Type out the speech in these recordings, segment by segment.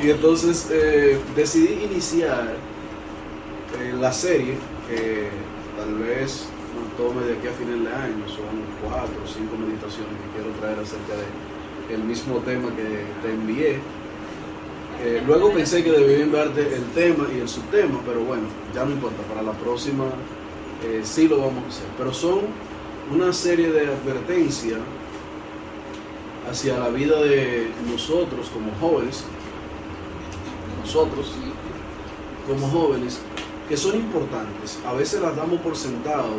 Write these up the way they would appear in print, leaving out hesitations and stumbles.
Y entonces decidí iniciar la serie que tal vez nos tome de aquí a final de año. Son 4 o 5 meditaciones que quiero traer acerca del mismo tema que te envié. Luego pensé que debía enviarte el tema y el subtema, pero bueno, ya no importa, para la próxima sí lo vamos a hacer. Pero son una serie de advertencias hacia la vida de nosotros como jóvenes, que son importantes. A veces las damos por sentado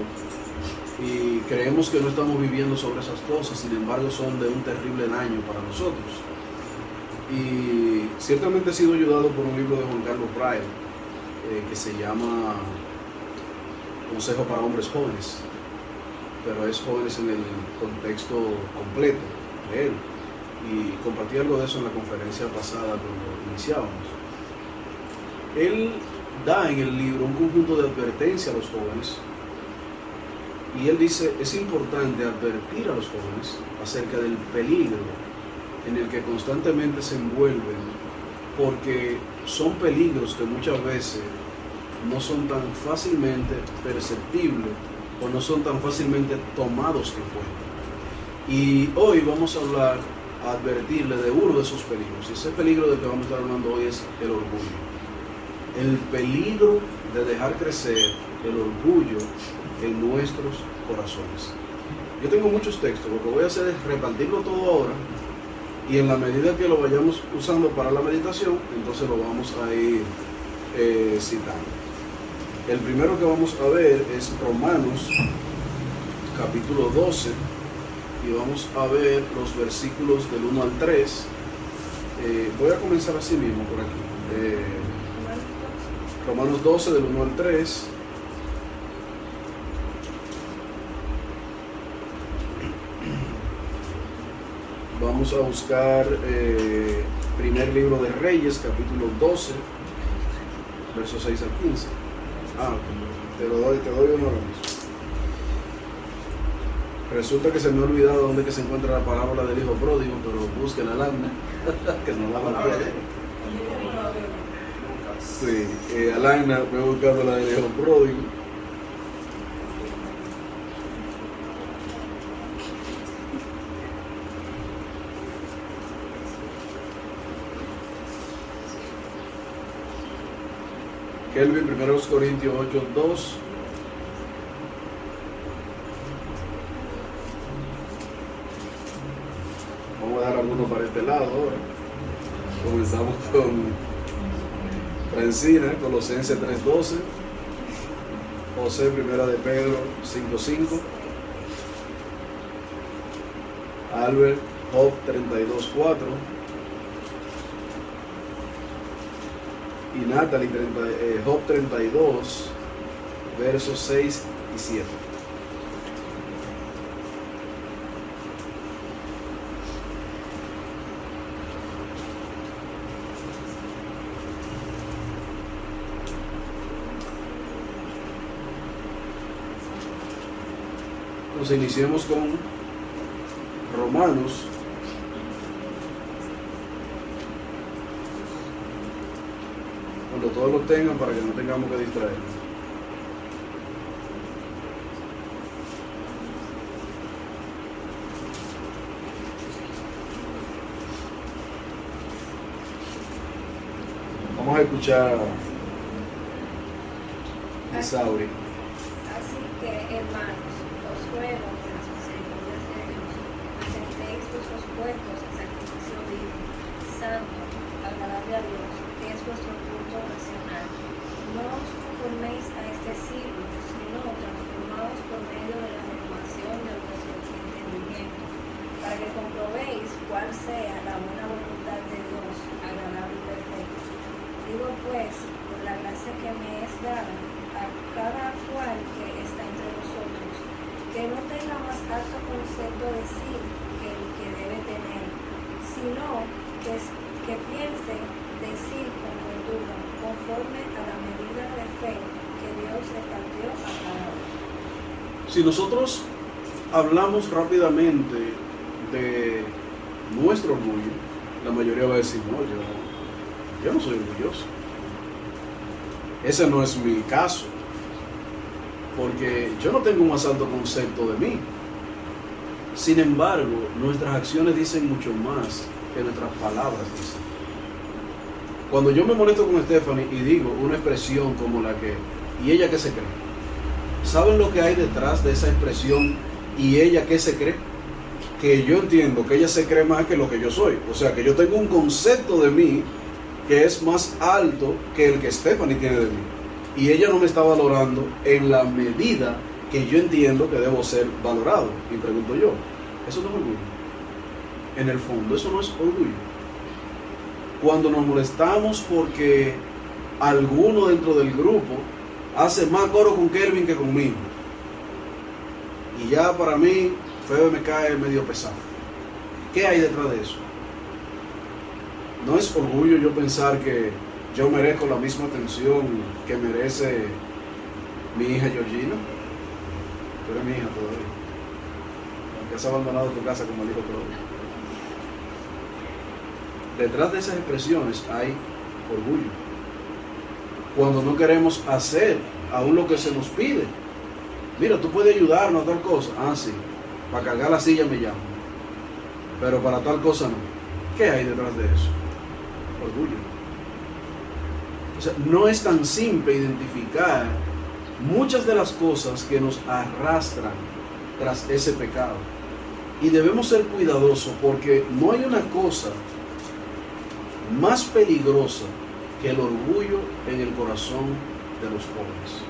y creemos que no estamos viviendo sobre esas cosas, sin embargo son de un terrible daño para nosotros. Y ciertamente he sido ayudado por un libro de Juan Carlos Pryor que se llama Consejo para Hombres Jóvenes, pero es jóvenes en el contexto completo de él. Y compartí algo de eso en la conferencia pasada cuando iniciábamos. Él da en el libro un conjunto de advertencias a los jóvenes y él dice, es importante advertir a los jóvenes acerca del peligro en el que constantemente se envuelven, porque son peligros que muchas veces no son tan fácilmente perceptibles o no son tan fácilmente tomados en cuenta. Y hoy vamos a advertirle de uno de esos peligros, y ese peligro del que vamos a estar hablando hoy es el orgullo. El peligro de dejar crecer el orgullo en nuestros corazones. Yo tengo muchos textos, lo que voy a hacer es repartirlo todo ahora y en la medida que lo vayamos usando para la meditación, entonces lo vamos a ir citando. El primero que vamos a ver es Romanos capítulo 12 y vamos a ver los versículos del 1 al 3. Voy a comenzar así mismo por aquí. Romanos 12 del 1 al 3. Vamos a buscar primer libro de Reyes, capítulo 12, versos 6 al 15. Te doy uno ahora mismo. Resulta que se me ha olvidado dónde que se encuentra la parábola del hijo pródigo, pero busquen a Alana, que no la van a ver. Sí, Alana, voy buscando la del hijo pródigo. Kelvin, 1 Corintios 8, 2. Vamos a dar algunos para este lado ahora. Comenzamos con Francina, Colosenses 3:12. José, 1 de Pedro 5:5. Albert, Job 32:4. Y Natalie, Job 32, versos 6 y 7. Entonces iniciemos con Romanos. Cuando todos lo tengan, para que no tengamos que distraernos. Vamos a escuchar a Isauri. Así que, hermanos, os ruego por las misericordias de Dios, presentéis vuestros cuerpos en sacrificio vivo, santo, agradable a Dios, que es vuestro culto racional. No os conforméis a este siglo, sino transformaos por medio de la renovación de vuestro entendimiento, para que comprobéis cuál sea la buena voluntad de Dios, agradable y perfecta. Digo pues, por la gracia que me es dada, a cada cual que está entre vosotros, que no tenga más alto concepto de sí que el que debe tener, sino que piense de sí con cordura, conforme a la medida de fe que Dios repartió a cada uno. Si nosotros hablamos rápidamente de nuestro orgullo, la mayoría va a decir, no, Yo no soy orgulloso. Ese no es mi caso. Porque yo no tengo un más alto concepto de mí. Sin embargo, nuestras acciones dicen mucho más que nuestras palabras dicen. Cuando yo me molesto con Stephanie y digo una expresión como la que, ¿y ella qué se cree? ¿Saben lo que hay detrás de esa expresión? ¿Y ella qué se cree? Que yo entiendo que ella se cree más que lo que yo soy. O sea, que yo tengo un concepto de mí que es más alto que el que Stephanie tiene de mí. Y ella no me está valorando en la medida que yo entiendo que debo ser valorado. Y pregunto yo, ¿eso no es orgullo? En el fondo, eso no es orgullo. Cuando nos molestamos porque alguno dentro del grupo hace más coro con Kelvin que conmigo. Y ya para mí, Febe me cae medio pesado. ¿Qué hay detrás de eso? No es orgullo yo pensar que yo merezco la misma atención que merece mi hija Georgina. Tú eres mi hija todavía. Aunque has abandonado tu casa como dijo Claudio. Detrás de esas expresiones hay orgullo. Cuando no queremos hacer aún lo que se nos pide. Mira, tú puedes ayudarnos a tal cosa. Ah, sí. Para cargar la silla me llamo. Pero para tal cosa no. ¿Qué hay detrás de eso? Orgullo. O sea, no es tan simple identificar muchas de las cosas que nos arrastran tras ese pecado. Y debemos ser cuidadosos porque no hay una cosa más peligrosa que el orgullo en el corazón de los jóvenes.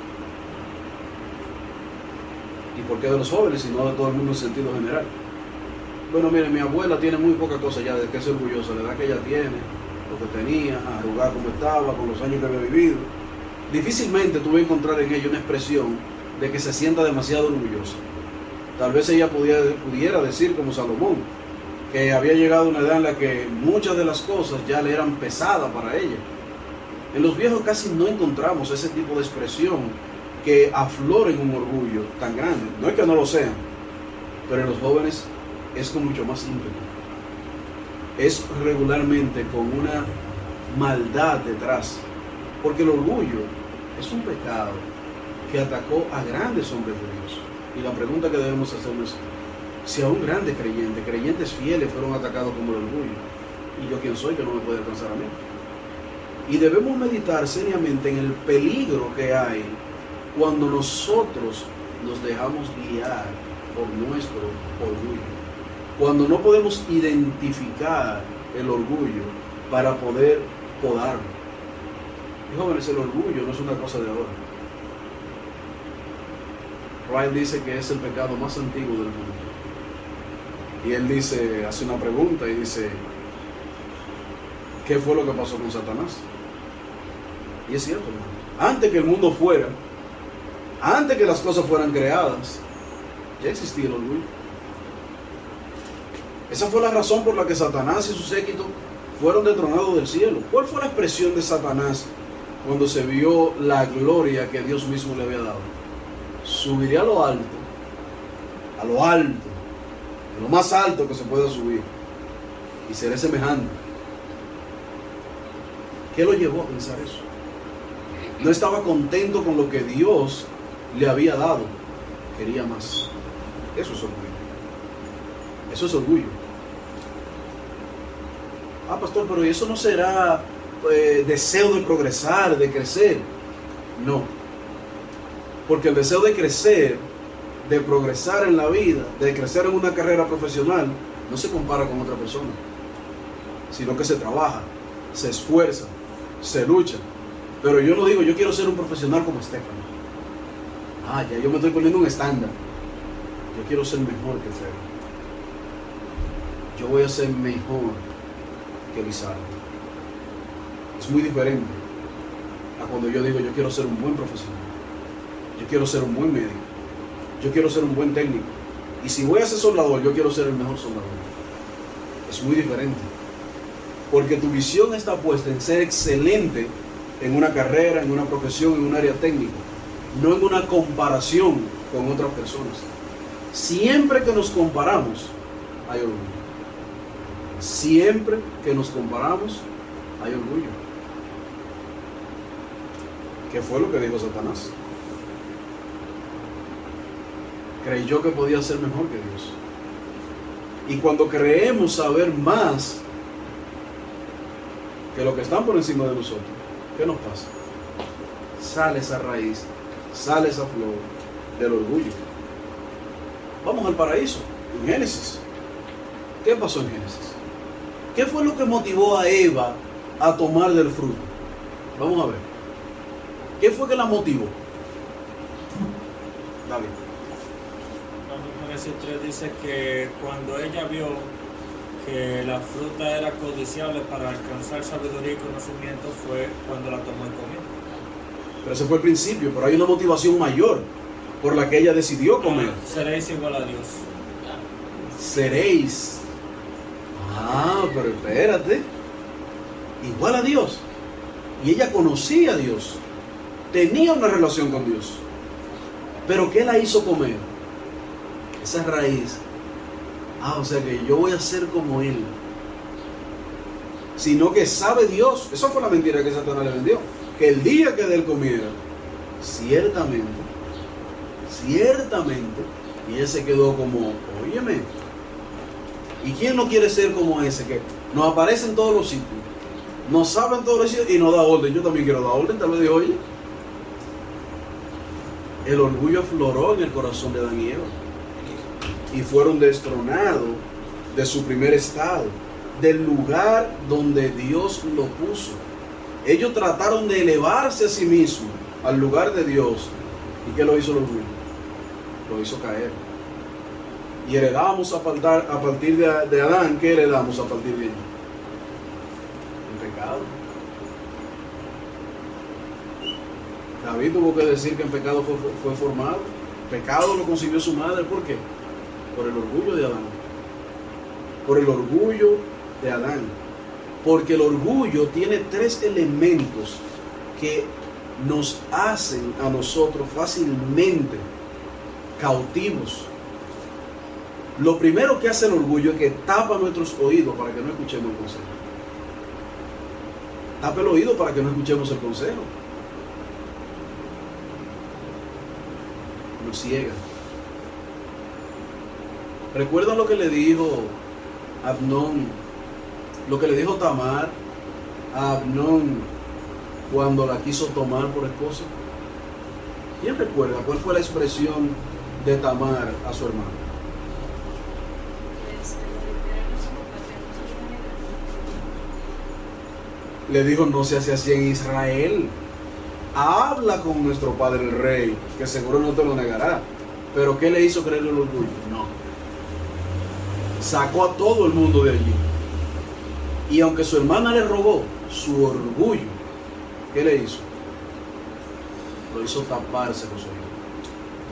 ¿Y por qué de los jóvenes y no de todo el mundo en sentido general? Bueno, miren, mi abuela tiene muy poca cosa ya de que es orgullosa, la edad que ella tiene, lo que tenía, arrugada como estaba, con los años que había vivido. Difícilmente tú vas a encontrar en ella una expresión de que se sienta demasiado orgullosa. Tal vez ella pudiera decir como Salomón, que había llegado a una edad en la que muchas de las cosas ya le eran pesadas para ella. En los viejos casi no encontramos ese tipo de expresión que afloren un orgullo tan grande. No es que no lo sean, pero en los jóvenes es con mucho más ímpetu. Es regularmente con una maldad detrás. Porque el orgullo es un pecado que atacó a grandes hombres de Dios. Y la pregunta que debemos hacernos es, si a un grande creyente, creyentes fieles fueron atacados como el orgullo, ¿y yo quién soy que no me puede alcanzar a mí? Y debemos meditar seriamente en el peligro que hay cuando nosotros nos dejamos guiar por nuestro orgullo. Cuando no podemos identificar el orgullo para poder podarlo. Y jóvenes, el orgullo no es una cosa de ahora. Wright dice que es el pecado más antiguo del mundo. Y él dice, hace una pregunta y dice, ¿qué fue lo que pasó con Satanás? Y es cierto, hermano. Antes que el mundo fuera, antes que las cosas fueran creadas, ya existía el orgullo. Esa fue la razón por la que Satanás y su séquito fueron destronados del cielo. ¿Cuál fue la expresión de Satanás cuando se vio la gloria que Dios mismo le había dado? Subiré a lo alto, a lo más alto que se pueda subir, y seré semejante. ¿Qué lo llevó a pensar eso? No estaba contento con lo que Dios le había dado, quería más. Eso es orgullo. Eso es orgullo. Ah, pastor, pero eso no será deseo de progresar, de crecer. No. Porque el deseo de crecer, de progresar en la vida, de crecer en una carrera profesional, no se compara con otra persona, sino que se trabaja, se esfuerza, se lucha. Pero yo no digo, yo quiero ser un profesional como Stephanie. Ah, ya yo me estoy poniendo un estándar. Yo quiero ser mejor que Fede. Yo voy a ser mejor que Lizardo. Es muy diferente a cuando yo digo, yo quiero ser un buen profesional. Yo quiero ser un buen médico. Yo quiero ser un buen técnico. Y si voy a ser soldador, yo quiero ser el mejor soldador. Es muy diferente. Porque tu visión está puesta en ser excelente en una carrera, en una profesión, en un área técnica. No en una comparación con otras personas. Siempre que nos comparamos, hay orgullo. Siempre que nos comparamos, hay orgullo. ¿Qué fue lo que dijo Satanás? Creyó que podía ser mejor que Dios. Y cuando creemos saber más que lo que están por encima de nosotros, ¿qué nos pasa? Sale esa raíz, sale esa flor del orgullo. Vamos al paraíso, en Génesis. ¿Qué pasó en Génesis? ¿Qué fue lo que motivó a Eva a tomar del fruto? Vamos a ver. ¿Qué fue que la motivó? David. Génesis 3 dice que cuando ella vio que la fruta era codiciable para alcanzar sabiduría y conocimiento, fue cuando la tomó y comió. Pero ese fue el principio, pero hay una motivación mayor por la que ella decidió comer. Seréis igual a Dios. Seréis. Pero espérate. Igual a Dios. Y ella conocía a Dios. Tenía una relación con Dios. Pero ¿qué la hizo comer? Esa raíz. O sea que yo voy a ser como Él. Sino que sabe Dios. Esa fue la mentira que Satanás le vendió. Que el día que de él comiera, ciertamente, y él se quedó como, óyeme, ¿y quién no quiere ser como ese? Que nos aparece en todos los sitios, nos sabe en todos los sitios y nos da orden. Yo también quiero dar orden. Tal vez dijo, oye, el orgullo afloró en el corazón de Adán y Eva y fueron destronados de su primer estado, del lugar donde Dios lo puso. Ellos trataron de elevarse a sí mismos al lugar de Dios. ¿Y qué lo hizo el orgullo? Lo hizo caer. Y heredamos a partir de Adán. ¿Qué heredamos a partir de allí? El pecado. David tuvo que decir que el pecado fue formado. El pecado lo concibió su madre. ¿Por qué? Por el orgullo de Adán. Por el orgullo de Adán. Porque el orgullo tiene 3 elementos que nos hacen a nosotros fácilmente cautivos. Lo primero que hace el orgullo es que tapa nuestros oídos para que no escuchemos el consejo. Tapa el oído para que no escuchemos el consejo. Nos ciega. ¿Recuerdan lo que le dijo Amnón? Lo que le dijo Tamar a Amnón cuando la quiso tomar por esposa. ¿Quién recuerda cuál fue la expresión de Tamar a su hermano? Le dijo, no se hace así en Israel. Habla con nuestro padre el rey, que seguro no te lo negará. Pero ¿qué le hizo creer el orgullo? No. Sacó a todo el mundo de allí. Y aunque su hermana le robó, su orgullo, ¿qué le hizo? Lo hizo taparse los oídos.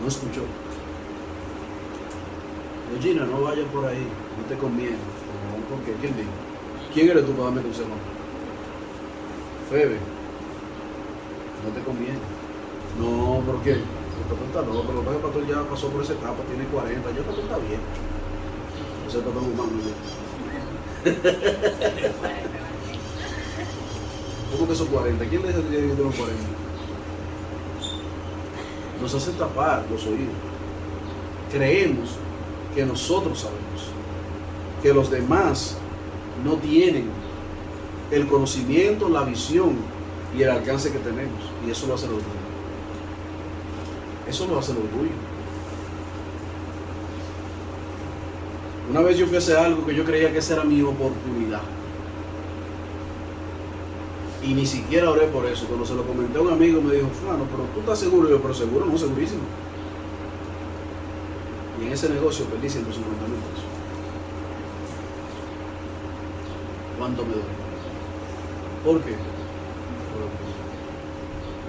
No escuchó. Regina, no vayas por ahí, no te conviene. ¿Por qué? ¿Quién dijo? ¿Quién eres tú para darme consejo? Febe, no te conviene. No, ¿por qué? El pastor está loco, pero el pastor ya pasó por esa etapa, tiene 40, ya el pastor está bien. Ese pastor es humano. ¿Cómo que son 40? ¿Quién le dice que tiene 40? Nos hace tapar los oídos. Creemos que nosotros sabemos, que los demás no tienen el conocimiento, la visión y el alcance que tenemos. Y eso lo hace el orgullo. Eso lo hace el orgullo. Una vez yo fui a hacer algo que yo creía que esa era mi oportunidad. Y ni siquiera oré por eso. Cuando se lo comenté a un amigo me dijo, Fulano, pero tú estás seguro. Y yo, pero seguro, no, segurísimo. Y en ese negocio perdí 150,000 pesos. ¿Cuánto me duele? ¿Por qué?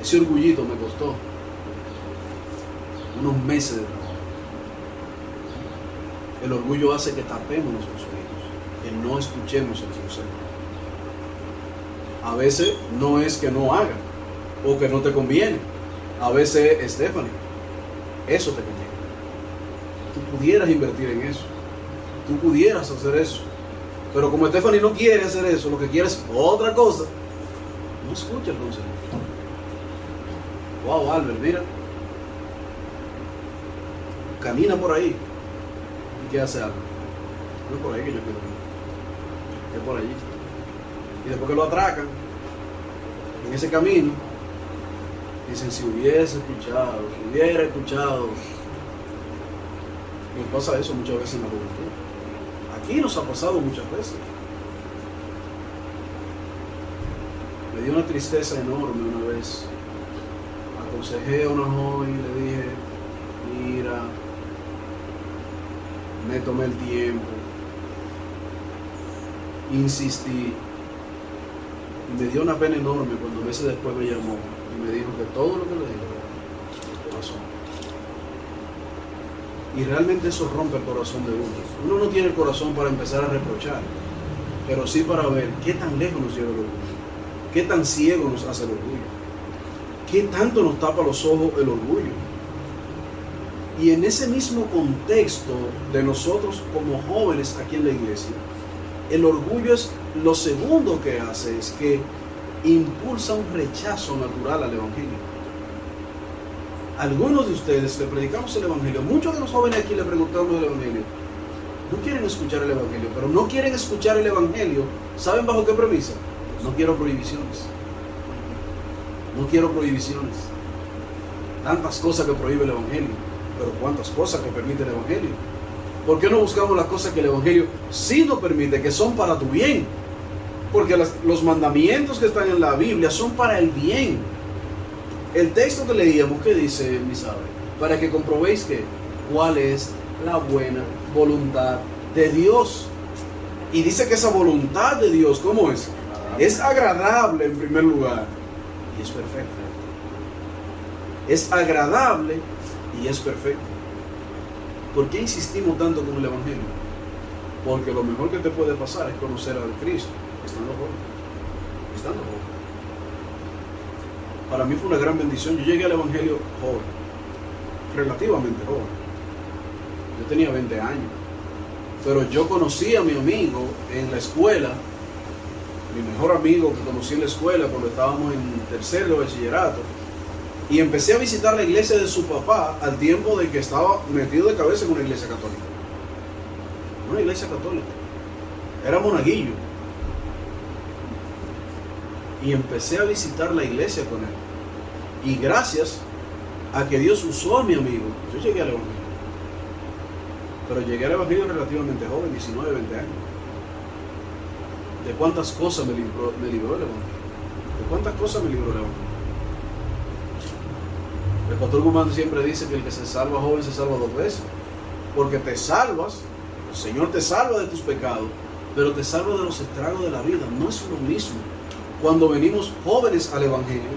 Ese orgullito me costó unos meses de trabajo. El orgullo hace que tapemos nuestros oídos, que no escuchemos el consejo. A veces no es que no haga o que no te conviene. A veces, Stephanie, eso te conviene. Tú pudieras invertir en eso. Tú pudieras hacer eso. Pero como Stephanie no quiere hacer eso, lo que quiere es otra cosa, no escucha el consejo. Wow, Albert, mira. Camina por ahí. ¿Y qué hace Albert? No es por ahí que yo quiero ir. Es por allí. Y después que lo atracan, en ese camino, dicen, si hubiera escuchado. Nos pasa eso muchas veces en la juventud. Aquí nos ha pasado muchas veces. Me dio una tristeza enorme una vez. Aconsejé a una joven y le dije, mira, me tomé el tiempo, insistí, y me dio una pena enorme cuando meses después me llamó y me dijo que todo lo que le dije pasó. Y realmente eso rompe el corazón de uno. Uno no tiene el corazón para empezar a reprochar, pero sí para ver qué tan lejos nos lleva el orgullo, qué tan ciego nos hace el orgullo, qué tanto nos tapa los ojos el orgullo. Y en ese mismo contexto de nosotros como jóvenes aquí en la iglesia, el orgullo es lo segundo que hace, es que impulsa un rechazo natural al evangelio. Algunos de ustedes le predicamos el evangelio, muchos de los jóvenes aquí le preguntamos el evangelio, no quieren escuchar el evangelio, pero no quieren escuchar el evangelio, ¿saben bajo qué premisa? No quiero prohibiciones. No quiero prohibiciones. Tantas cosas que prohíbe el evangelio, pero cuántas cosas que permite el evangelio. ¿Por qué no buscamos las cosas que el evangelio sí nos permite, que son para tu bien? Porque los mandamientos que están en la Biblia son para el bien. El texto que leíamos, ¿qué dice, Misabe? Para que comprobéis que cuál es la buena voluntad de Dios. Y dice que esa voluntad de Dios, ¿cómo es? Es agradable en primer lugar y es perfecta. Es agradable y es perfecta. ¿Por qué insistimos tanto con el evangelio? Porque lo mejor que te puede pasar es conocer a Cristo estando joven. Para mí fue una gran bendición. Yo llegué al evangelio joven, relativamente joven. Yo tenía 20 años. Pero yo conocí a mi amigo en la escuela, mi mejor amigo que conocí en la escuela cuando estábamos en tercero de bachillerato. Y empecé a visitar la iglesia de su papá al tiempo de que estaba metido de cabeza en una iglesia católica. Una iglesia católica. Era monaguillo. Y empecé a visitar la iglesia con él. Y gracias a que Dios usó a mi amigo, yo llegué al evangelio. Pero llegué al evangelio relativamente joven, 19, 20 años. ¿De cuántas cosas me libró el evangelio? ¿De cuántas cosas me libró el evangelio? El pastor Guzmán siempre dice que el que se salva joven se salva 2 veces. Porque te salvas, el Señor te salva de tus pecados, pero te salva de los estragos de la vida. No es lo mismo cuando venimos jóvenes al evangelio,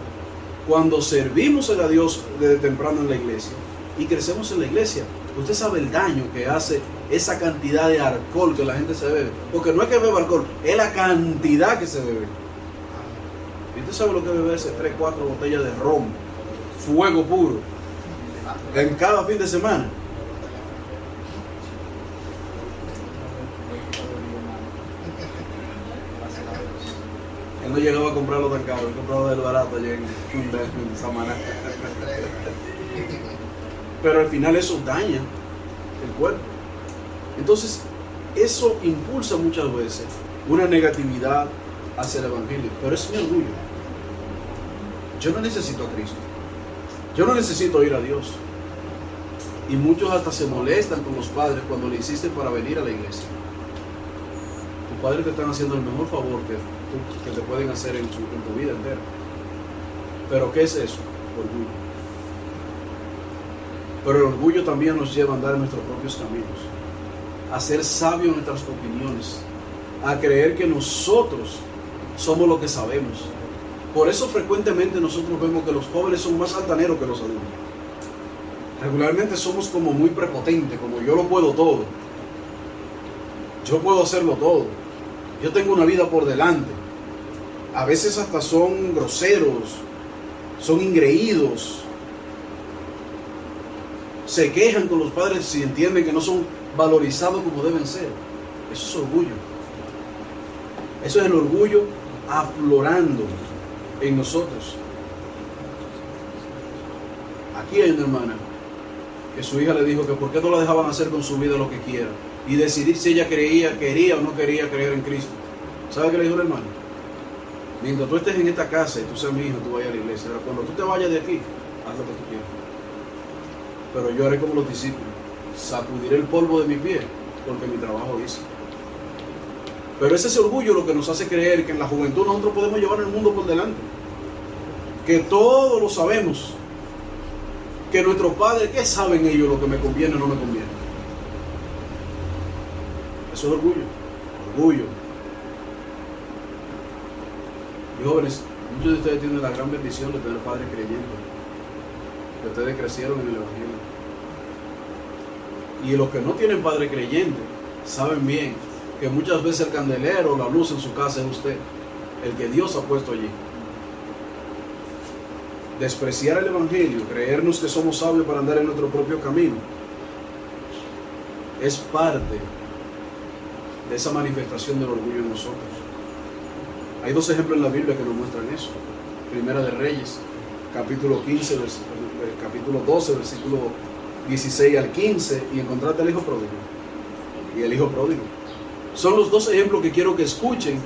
cuando servimos a Dios desde temprano en la iglesia y crecemos en la iglesia. Usted sabe el daño que hace esa cantidad de alcohol que la gente se bebe. Porque no es que beba alcohol, es la cantidad que se bebe. Y usted sabe lo que bebe ese 3, 4 botellas de ron, fuego puro, en cada fin de semana. Él no llegaba a comprarlo tan caro, él compraba del barato allá en Samaná. Pero al final eso daña el cuerpo. Entonces, eso impulsa muchas veces una negatividad hacia el evangelio. Pero es mi orgullo. Yo no necesito a Cristo. Yo no necesito ir a Dios. Y muchos hasta se molestan con los padres cuando le insisten para venir a la iglesia. Tus padres te están haciendo el mejor favor que te pueden hacer en tu vida entera. ¿Pero qué es eso? Orgullo. Pero el orgullo también nos lleva a andar en nuestros propios caminos, a ser sabios en nuestras opiniones, a creer que nosotros somos lo que sabemos. Por eso frecuentemente nosotros vemos que los jóvenes son más altaneros que los adultos. Regularmente somos como muy prepotentes, como yo lo puedo todo. Yo puedo hacerlo todo. Yo tengo una vida por delante. A veces hasta son groseros, son ingreídos. Se quejan con los padres si entienden que no son valorizados como deben ser. Eso es orgullo. Eso es el orgullo aflorando en nosotros. Aquí hay una hermana que su hija le dijo que por qué no la dejaban hacer con su vida lo que quiera y decidir si ella quería o no quería creer en Cristo. ¿Sabe qué le dijo la hermana? Mientras tú estés en esta casa y tú seas mi hijo, tú vayas a la iglesia. Ahora, cuando tú te vayas de aquí, haz lo que tú quieras. Pero yo haré como los discípulos, sacudiré el polvo de mi pie, porque mi trabajo hice. Pero ese es el orgullo lo que nos hace creer que en la juventud nosotros podemos llevar el mundo por delante. Que todo lo sabemos. Que nuestros padres, ¿qué saben ellos lo que me conviene o no me conviene? Eso es orgullo. Orgullo. Y jóvenes, muchos de ustedes tienen la gran bendición de tener padres creyentes. Que ustedes crecieron en el Evangelio. Y los que no tienen padre creyente saben bien que muchas veces el candelero, la luz en su casa es usted, el que Dios ha puesto allí. Despreciar el Evangelio, creernos que somos sabios para andar en nuestro propio camino, es parte de esa manifestación del orgullo en nosotros. Hay dos ejemplos en la Biblia que nos muestran eso. Primera de Reyes, capítulo 15, capítulo 12, versículo 16 al 15, y encontrarte al hijo pródigo. Y el hijo pródigo. Son los dos ejemplos que quiero que escuchen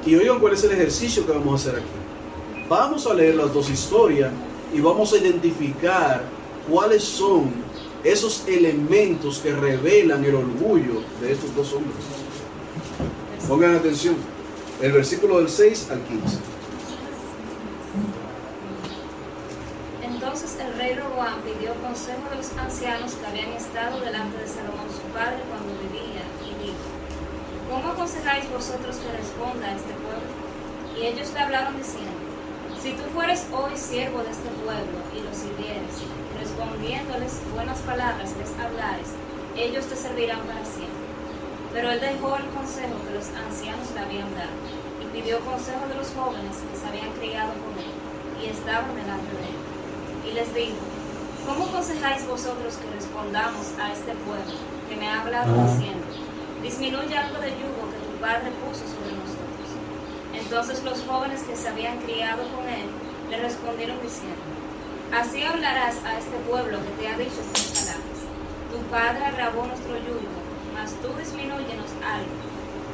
y oigan cuál es el ejercicio que vamos a hacer aquí. Vamos a leer las dos historias y vamos a identificar cuáles son esos elementos que revelan el orgullo de estos dos hombres. Pongan atención. El versículo del 6 al 15. Entonces el rey Roboam pidió consejo de los ancianos que habían estado delante de Salomón su padre cuando vivía, y dijo: ¿Cómo aconsejáis vosotros que responda a este pueblo? Y ellos le hablaron diciendo: Si tú fueres hoy siervo de este pueblo y los sirvieres, respondiéndoles buenas palabras les hablares, ellos te servirán para siempre. Pero él dejó el consejo que los ancianos le habían dado y pidió consejo de los jóvenes que se habían criado con él y estaban delante de él. Y les dijo: ¿Cómo aconsejáis vosotros que respondamos a este pueblo que me ha hablado diciendo: Disminuye algo del yugo que tu padre puso sobre nosotros? Entonces los jóvenes que se habían criado con él le respondieron diciendo: Así hablarás a este pueblo que te ha dicho estas palabras: Tu padre agravó nuestro yugo, mas tú disminúyenos algo.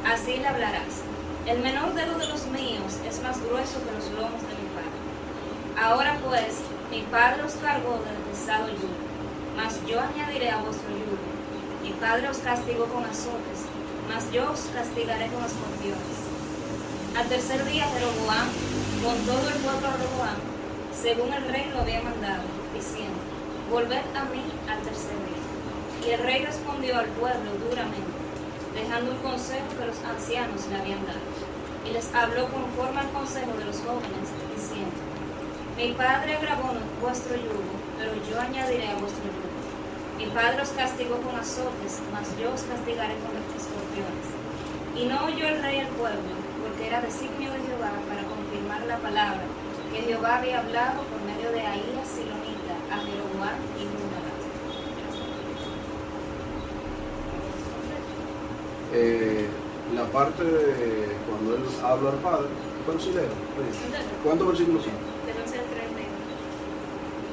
Así le hablarás: El menor dedo de los míos es más grueso que los lomos de mi padre. Ahora pues, mi padre os cargó del pesado yugo, mas yo añadiré a vuestro yugo. Mi padre os castigó con azotes, mas yo os castigaré con escorpiones. Al tercer día Jeroboam, con todo el pueblo a Roboam, según el rey lo había mandado, diciendo: Volved a mí al tercer día. Y el rey respondió al pueblo duramente, dejando un consejo que los ancianos le habían dado. Y les habló conforme al consejo de los jóvenes, diciendo: Mi padre agravó vuestro yugo, pero yo añadiré a vuestro yugo. Mi padre os castigó con azotes, mas yo os castigaré con escorpiones. Y no oyó el rey al pueblo, porque era designio de Jehová para confirmar la palabra que Jehová había hablado por medio de Ahías Silonita a Jeroboam y Judá. La parte de cuando él habla al padre, considera. ¿Cuántos versículos son? Del 11 al 31.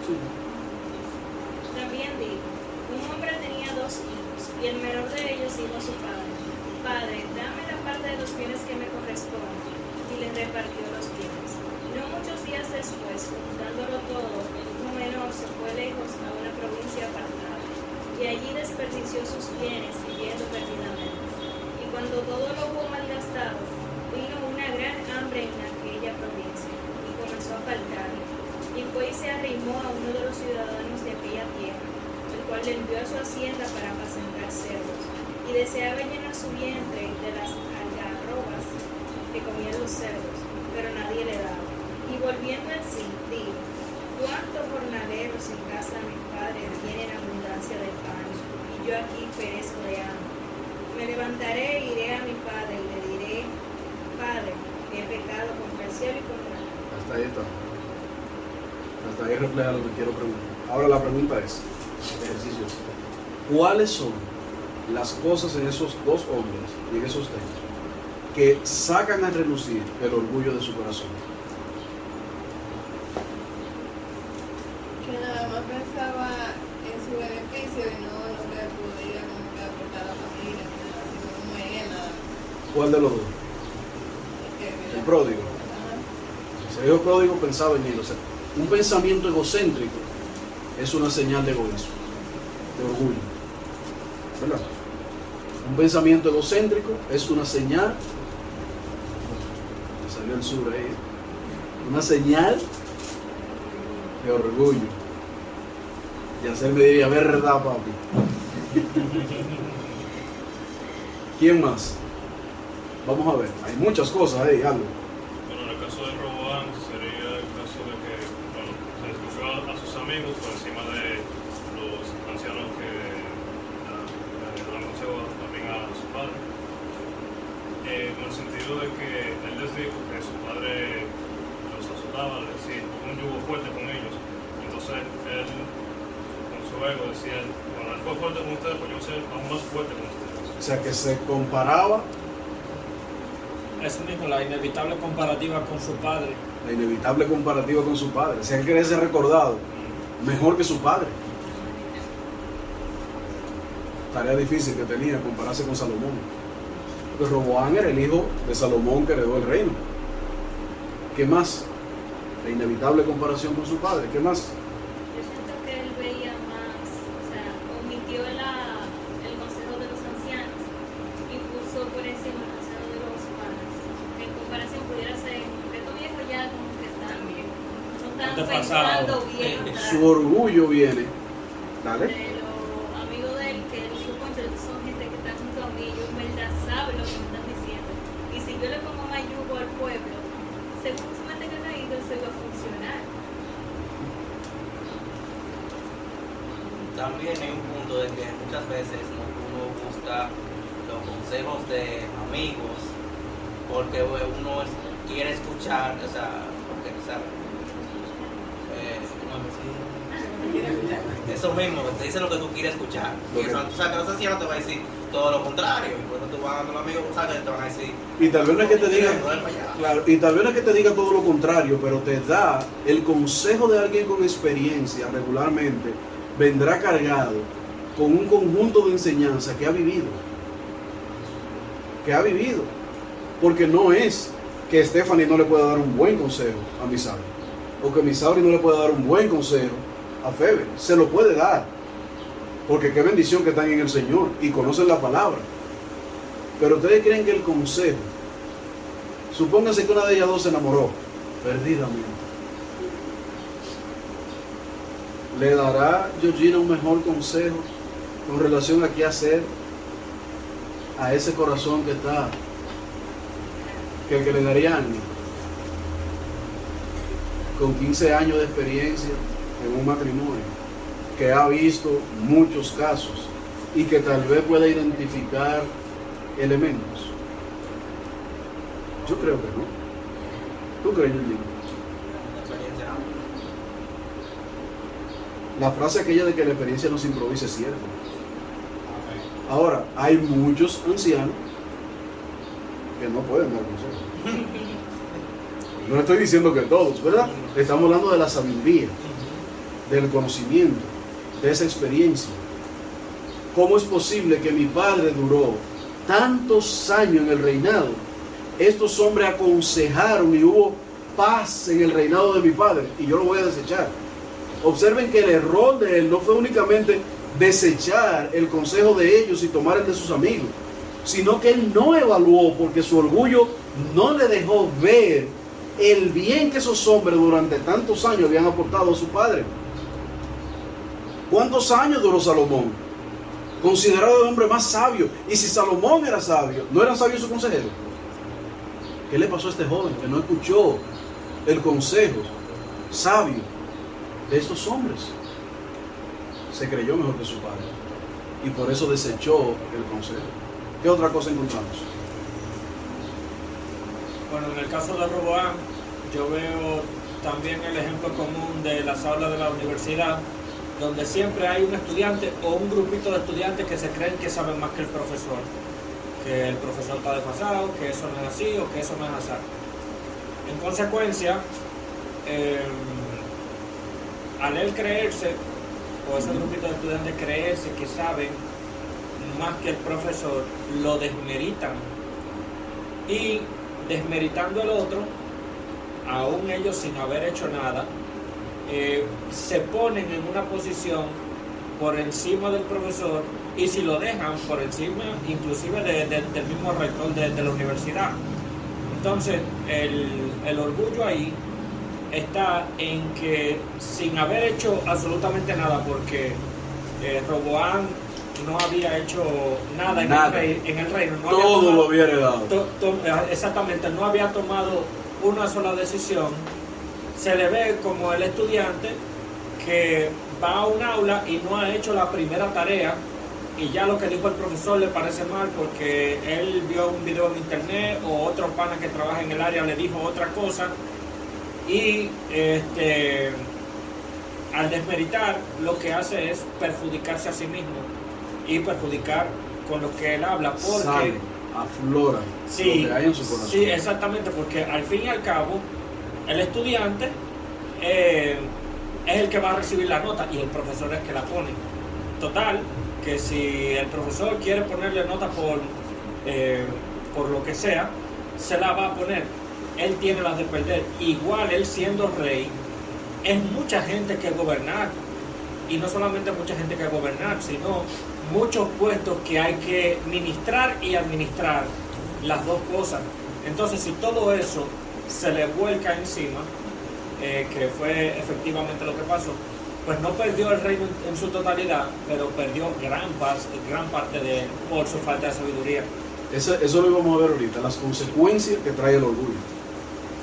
Sí. También dijo: Un hombre tenía 2 hijos, y el menor de ellos dijo a su padre: Padre, dame la parte de los bienes que me corresponde. Y le repartió los bienes. No muchos días después, juntándolo todo, el hijo menor se fue lejos a una provincia apartada, y allí desperdició sus bienes viviendo perdidamente. Y cuando todo lo hubo malgastado, vino una gran hambre en aquella provincia, y comenzó a faltarle. Y fue y se arrimó a uno de los ciudadanos de aquella tierra, el cual le envió a su hacienda para apacentar cerdos, y deseaba llenar su vientre de las algarrobas que comían los cerdos, pero nadie le daba. Y volviendo en sí, dijo: ¿Cuántos jornaleros en casa de mi padre tienen abundancia de pan, y yo aquí perezco de hambre? Me levantaré e iré a mi padre y le diré: Padre, he pecado contra el cielo y contra ti. Hasta ahí está. Hasta ahí refleja lo que quiero preguntar. Ahora la pregunta es, ejercicios, ¿cuáles son las cosas en esos dos hombres y en esos textos que sacan a relucir el orgullo de su corazón? Que nada más más pensaba en su beneficio y no en lo que podía como que aportar a la familia, sino como él, ¿Cuál de los dos? El pródigo. Ajá. El hijo pródigo pensaba en él. O sea, un pensamiento egocéntrico es una señal de egoísmo, de orgullo. ¿Verdad? Un pensamiento egocéntrico es una señal. Me salió el sur ahí. Una señal de orgullo. Y hacerme diría, verdad, papi. ¿Quién más? Vamos a ver, hay muchas cosas ahí, algo. Bueno, en el caso de Roboam sería el caso de que, bueno, se escuchó a sus amigos por encima de los ancianos que le daban consejo también a su padre. Con el sentido de que él les dijo que su padre los azotaba, es decir, un yugo fuerte con ellos. Entonces él, con su ego, decía, bueno, él fue fuerte con ustedes, pues yo voy a ser aún más fuerte con ustedes. O sea, que se comparaba, Eso mismo, la inevitable comparativa con su padre. la inevitable comparativa con su padre. O sea, él quería ser recordado mejor que su padre. Tarea difícil que tenía compararse con Salomón. Pues Roboam era el hijo de Salomón que heredó el reino. ¿Qué más? La inevitable comparación con su padre. ¿Qué más? Yo siento que él veía más, o sea, omitió el consejo de los ancianos y puso por encima el consejo de los padres. En comparación pudiera ser, estos viejos ya como que están bien, no están pensando bien. Su orgullo viene. Dale. De los amigos de él, que él dijo, concho, son gente que está junto a mí, ellos en verdad saben lo que me están diciendo. Y si yo le pongo más yugo al pueblo, según su mente que ha caído, eso iba a funcionar. También hay un punto de que muchas veces uno busca los consejos de amigos porque uno quiere escuchar, o sea, porque, ¿sabes? Eso mismo, te dice lo que tú quieres escuchar. Y eso, o sea, que los ancianos te van a decir todo lo contrario. Y por eso tú vas a los amigos, ¿sabes? Te van a decir. Y tal vez no es que te diga, "No, para allá". claro, y tal vez no es que te diga todo lo contrario, pero te da el consejo de alguien con experiencia regularmente, vendrá cargado con un conjunto de enseñanza que ha vivido. Que ha vivido. Porque no es que Stephanie no le pueda dar un buen consejo a Misauri, o que Misauri no le pueda dar un buen consejo a Febe. Se lo puede dar. Porque qué bendición que están en el Señor y conocen la palabra. Pero ustedes creen que el consejo, supónganse que una de ellas dos se enamoró perdidamente, ¿le dará Georgina un mejor consejo con relación a qué hacer a ese corazón que está, que el que le daría Annie, con 15 años de experiencia en un matrimonio, que ha visto muchos casos y que tal vez pueda identificar elementos? Yo creo que no. ¿Tú crees, Georgina? Experiencia. La frase aquella de que la experiencia no se improvisa es cierta. Ahora, hay muchos ancianos que no pueden dar consejos. No estoy diciendo que todos, ¿verdad? Estamos hablando de la sabiduría, del conocimiento, de esa experiencia. ¿Cómo es posible que mi padre duró tantos años en el reinado? Estos hombres aconsejaron y hubo paz en el reinado de mi padre y yo lo voy a desechar. Observen que el error de él no fue únicamente desechar el consejo de ellos y tomar el de sus amigos, sino que él no evaluó, porque su orgullo no le dejó ver el bien que esos hombres durante tantos años habían aportado a su padre. ¿Cuántos años duró Salomón? Considerado el hombre más sabio. Y si Salomón era sabio, ¿no eran sabios sus consejeros? ¿Qué le pasó a este joven que no escuchó el consejo sabio de estos hombres? Se creyó mejor que su padre y por eso desechó el consejo. ¿Qué otra cosa encontramos? Bueno, en el caso de Roboam, yo veo también el ejemplo común de las aulas de la universidad, donde siempre hay un estudiante o un grupito de estudiantes que se creen que saben más que el profesor está desfasado, que eso no es así o que eso no es así. En consecuencia, al él creerse o ese grupito de estudiantes creerse que saben más que el profesor, lo desmeritan. Y desmeritando al otro, aún ellos sin haber hecho nada, se ponen en una posición por encima del profesor, y si lo dejan por encima inclusive del mismo rector de la universidad. Entonces el orgullo ahí está en que sin haber hecho absolutamente nada, porque Roboam no había hecho nada en el reino, no todo había tomado, lo había heredado. Exactamente, no había tomado una sola decisión. Se le ve como el estudiante que va a un aula y no ha hecho la primera tarea, y ya lo que dijo el profesor le parece mal porque él vio un video en internet, o otro pana que trabaja en el área le dijo otra cosa, y al desmeritar lo que hace es perjudicarse a sí mismo y perjudicar con lo que él habla, porque Sale, aflora sí, lo que hay en su corazón. sí, exactamente, porque al fin y al cabo el estudiante es el que va a recibir la nota y el profesor es el que la pone. Total, que si el profesor quiere ponerle nota por lo que sea, se la va a poner. Él tiene las de perder. Igual él siendo rey, es mucha gente que gobernar, y no solamente mucha gente que gobernar, sino muchos puestos que hay que ministrar y administrar, las dos cosas. Entonces, si todo eso se le vuelca encima, que fue efectivamente lo que pasó, pues no perdió el reino en su totalidad, pero perdió gran parte de él por su falta de sabiduría. Eso lo íbamos a ver ahorita, las consecuencias que trae el orgullo.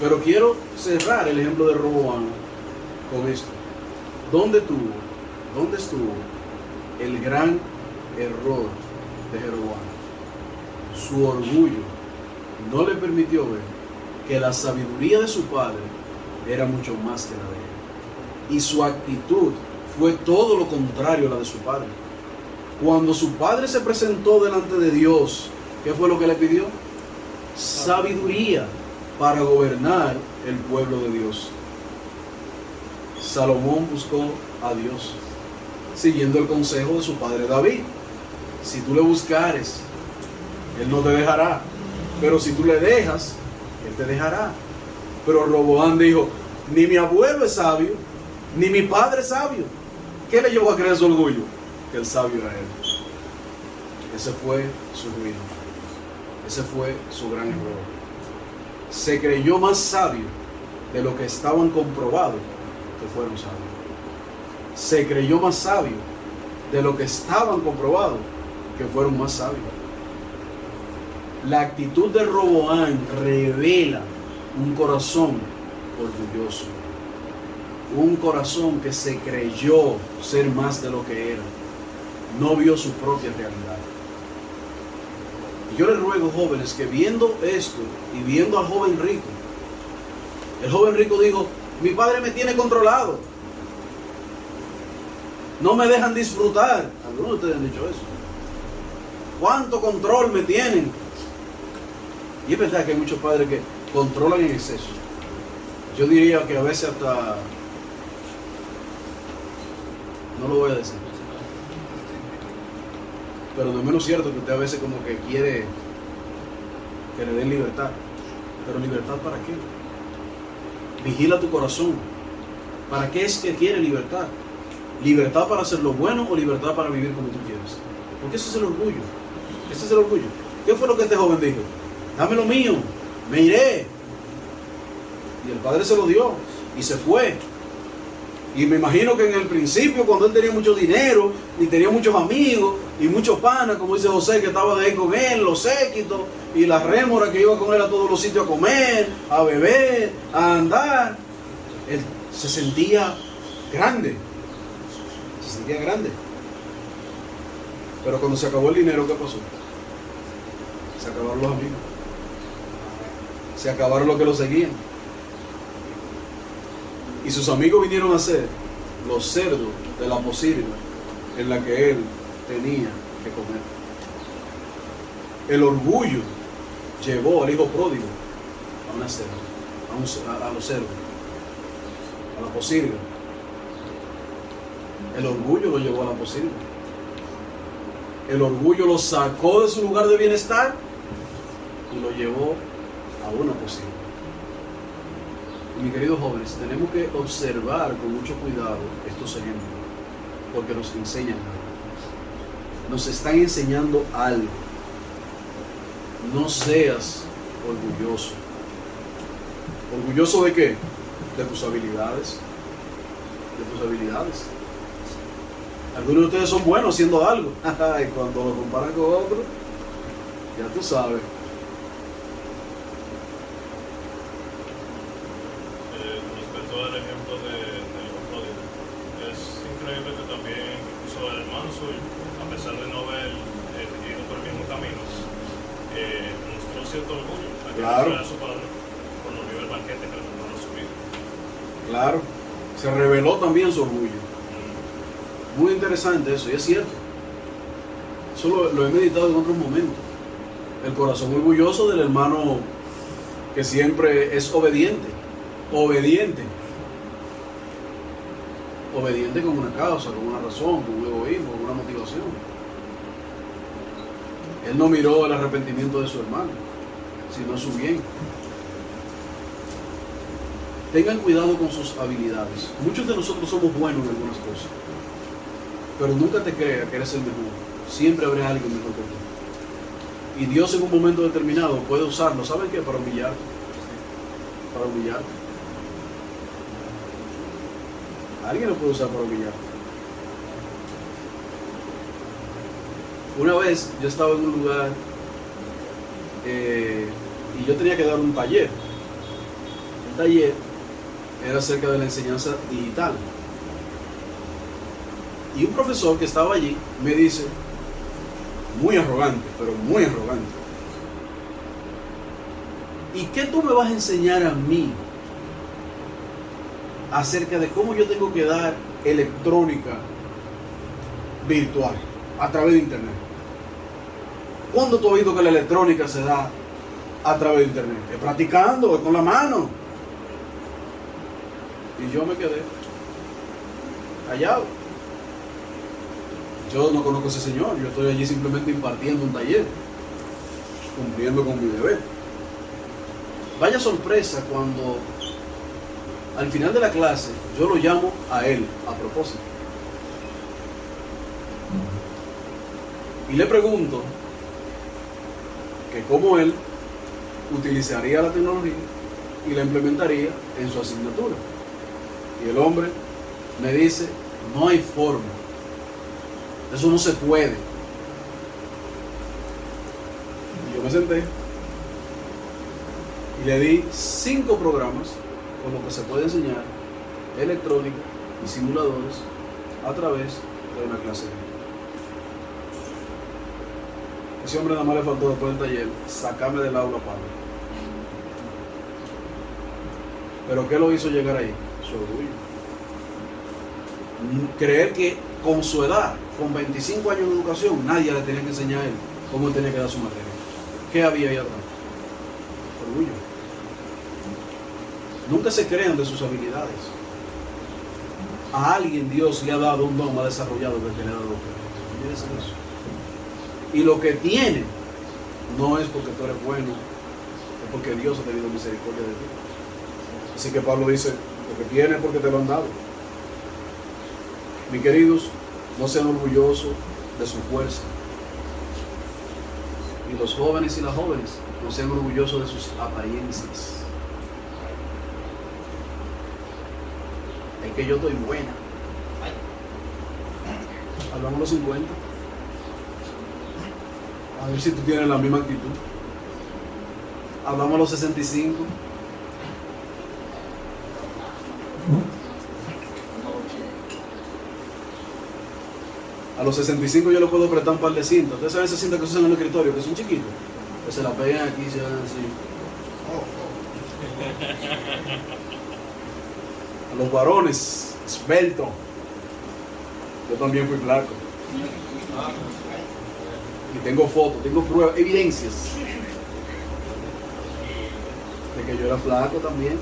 Pero quiero cerrar el ejemplo de Roboam con esto. ¿Dónde estuvo el gran error de Jeroboam? Su orgullo no le permitió ver que la sabiduría de su padre era mucho más que la de él. Y su actitud fue todo lo contrario a la de su padre. Cuando su padre se presentó delante de Dios, ¿qué fue lo que le pidió? Sabiduría para gobernar el pueblo de Dios. Salomón buscó a Dios siguiendo el consejo de su padre David. Si tú le buscares, Él no te dejará, pero si tú le dejas, Él te dejará. Pero Roboam dijo, ni mi abuelo es sabio, ni mi padre es sabio. ¿Qué le llevó a creer su orgullo? Que el sabio era él. Ese fue su ruina. Ese fue su gran error. Se creyó más sabio de lo que estaban comprobados que fueron sabios. Se creyó más sabio de lo que estaban comprobados que fueron más sabios. La actitud de Roboam revela un corazón orgulloso, un corazón que se creyó ser más de lo que era, no vio su propia realidad. Y yo les ruego, jóvenes, que viendo esto y viendo al joven rico, el joven rico dijo, mi padre me tiene controlado, no me dejan disfrutar. Algunos de ustedes han dicho eso. ¿Cuánto control me tienen? Y es verdad que hay muchos padres que controlan en exceso. Yo diría que a veces hasta, no lo voy a decir, pero no es menos cierto que usted a veces como que quiere que le den libertad. Pero ¿libertad para qué? Vigila tu corazón. ¿Para qué es que quiere libertad? ¿Libertad para hacer lo bueno o libertad para vivir como tú quieres? Porque ese es el orgullo. Ese es el orgullo. ¿Qué fue lo que este joven dijo? Dame lo mío, me iré. Y el padre se lo dio y se fue. Y me imagino que en el principio, cuando él tenía mucho dinero y tenía muchos amigos y muchos panas, como dice José, que estaba de ahí con él, los séquitos y la rémora que iba con él a todos los sitios a comer, a beber, a andar, él se sentía grande. Se sentía grande. Pero cuando se acabó el dinero, ¿qué pasó? Se acabaron los amigos. Se acabaron los que lo seguían. Y sus amigos vinieron a ser los cerdos de la posilga en la que él tenía que comer. El orgullo llevó al hijo pródigo a una cerda, a los cerdos, a la posilga. El orgullo lo llevó a la posible. El orgullo lo sacó de su lugar de bienestar y lo llevó a una posible. Y mis queridos jóvenes, tenemos que observar con mucho cuidado estos ejemplos, porque nos enseñan algo. Nos están enseñando algo. No seas orgulloso. ¿Orgulloso de qué? De tus habilidades. De tus habilidades. Algunos de ustedes son buenos haciendo algo. Y cuando lo comparan con otro, ya tú sabes. Respecto al ejemplo del hijo pródigo, es increíble que también incluso el hermano suyo, a pesar de no haber ido por el mismo camino, mostró cierto orgullo a que Claro. a su padre cuando vio el banquete que le mandaron a su vida. Claro. Se reveló también su orgullo. Muy interesante eso, y es cierto. Eso lo he meditado en otros momentos. El corazón orgulloso del hermano que siempre es obediente. Obediente. Obediente con una causa, con una razón, con un egoísmo, con una motivación. Él no miró el arrepentimiento de su hermano, sino su bien. Tengan cuidado con sus habilidades. Muchos de nosotros somos buenos en algunas cosas, pero nunca te creas que eres el mejor. Siempre habrá alguien mejor que tú. Y Dios en un momento determinado puede usarlo, ¿saben qué? Para humillarte. Para humillarte. Alguien lo puede usar para humillarte. Una vez yo estaba en un lugar y yo tenía que dar un taller. El taller era acerca de la enseñanza digital. Y un profesor que estaba allí me dice, muy arrogante, pero muy arrogante: ¿y qué tú me vas a enseñar a mí acerca de cómo yo tengo que dar electrónica virtual a través de internet? ¿Cuándo tú has oído que la electrónica se da a través de internet? ¿Es practicando? ¿Es con la mano? Y yo me quedé callado. Yo no conozco a ese señor, yo estoy allí simplemente impartiendo un taller, cumpliendo con mi deber. Vaya sorpresa cuando al final de la clase yo lo llamo a él a propósito y le pregunto que cómo él utilizaría la tecnología y la implementaría en su asignatura. Y el hombre me dice: no hay forma, eso no se puede. Y yo me senté y le di 5 programas con los que se puede enseñar electrónica y simuladores a través de una clase. Ese hombre nada más le faltó después del taller sacarme del aula, Pablo. ¿Pero qué lo hizo llegar ahí? Su orgullo. Creer que con su edad, con 25 años de educación, nadie le tenía que enseñar a él cómo él tenía que dar su materia. ¿Qué había ahí atrás? Orgullo. Nunca se crean de sus habilidades. A alguien Dios le ha dado un don más desarrollado que el que le ha dado a usted. Olvídese de eso. Y lo que tiene no es porque tú eres bueno, es porque Dios ha tenido misericordia de ti. Así que Pablo dice: lo que tiene es porque te lo han dado. Mis queridos, no sean orgullosos de su fuerza. Y los jóvenes y las jóvenes, no sean orgullosos de sus apariencias. Es que yo estoy buena. Hablamos los 50. A ver si tú tienes la misma actitud. Hablamos los 65. A los 65 yo le puedo prestar un par de cintas. Ustedes saben esas cintas que se usan en el escritorio, que son chiquitas, que se las pegan aquí y se hagan así. A los varones, esbelto. Yo también fui flaco. Y tengo fotos, tengo pruebas, evidencias de que yo era flaco también.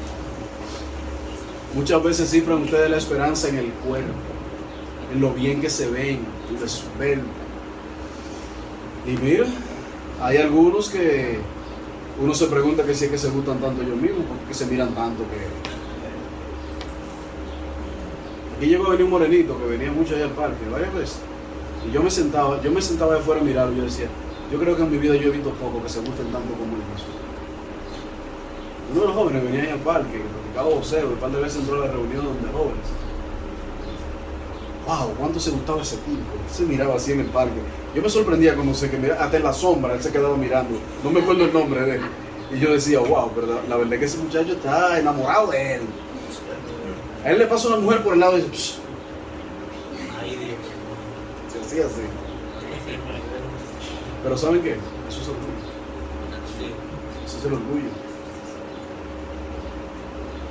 Muchas veces cifran ustedes la esperanza en el cuerpo. en lo bien que se ven, en lo esbelto. Y mira, hay algunos que uno se pregunta que si es que se gustan tanto ellos mismos, porque se miran tanto que... Aquí llegó a venir un morenito que venía mucho allá al parque, varias veces. Y yo me sentaba de afuera a mirarlo y yo decía, yo creo que en mi vida yo he visto poco que se gusten tanto como él mismo. Uno de los jóvenes venía ahí al parque, practicaba boxeo, y un par de veces entró a la reunión de jóvenes. Wow, cuánto se gustaba ese tipo. Se miraba así en el parque. Yo me sorprendía cuando que miraba, hasta en la sombra él se quedaba mirando. No me acuerdo el nombre de él. Y yo decía, wow, pero la verdad es que ese muchacho está enamorado de él. A él le pasa una mujer por el lado y dice, psh. Ay, Dios. Se hacía así. Pero ¿saben qué? Eso es orgullo. Sí. Eso es el orgullo.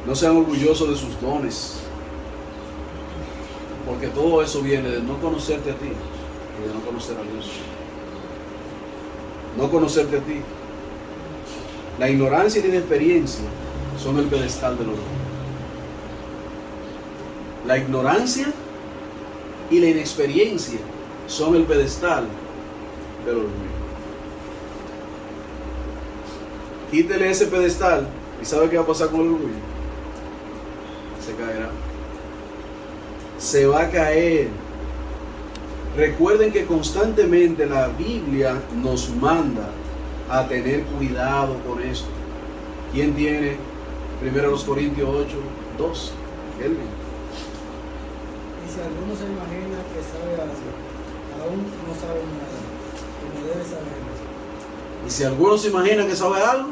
No sean orgullosos de sus dones. Porque todo eso viene de no conocerte a ti y de no conocer a Dios. No conocerte a ti. La ignorancia y la inexperiencia son el pedestal del orgullo. La ignorancia y la inexperiencia son el pedestal del orgullo. Quítele ese pedestal y ¿sabe qué va a pasar con el orgullo? Se caerá. Se va a caer. Recuerden que constantemente la Biblia nos manda a tener cuidado con esto. ¿Quién tiene 1 Corintios 8, 2? Kelvin. Y si alguno se imagina que sabe algo, aún no sabe nada, como debe saber. Y si alguno se imagina que sabe algo,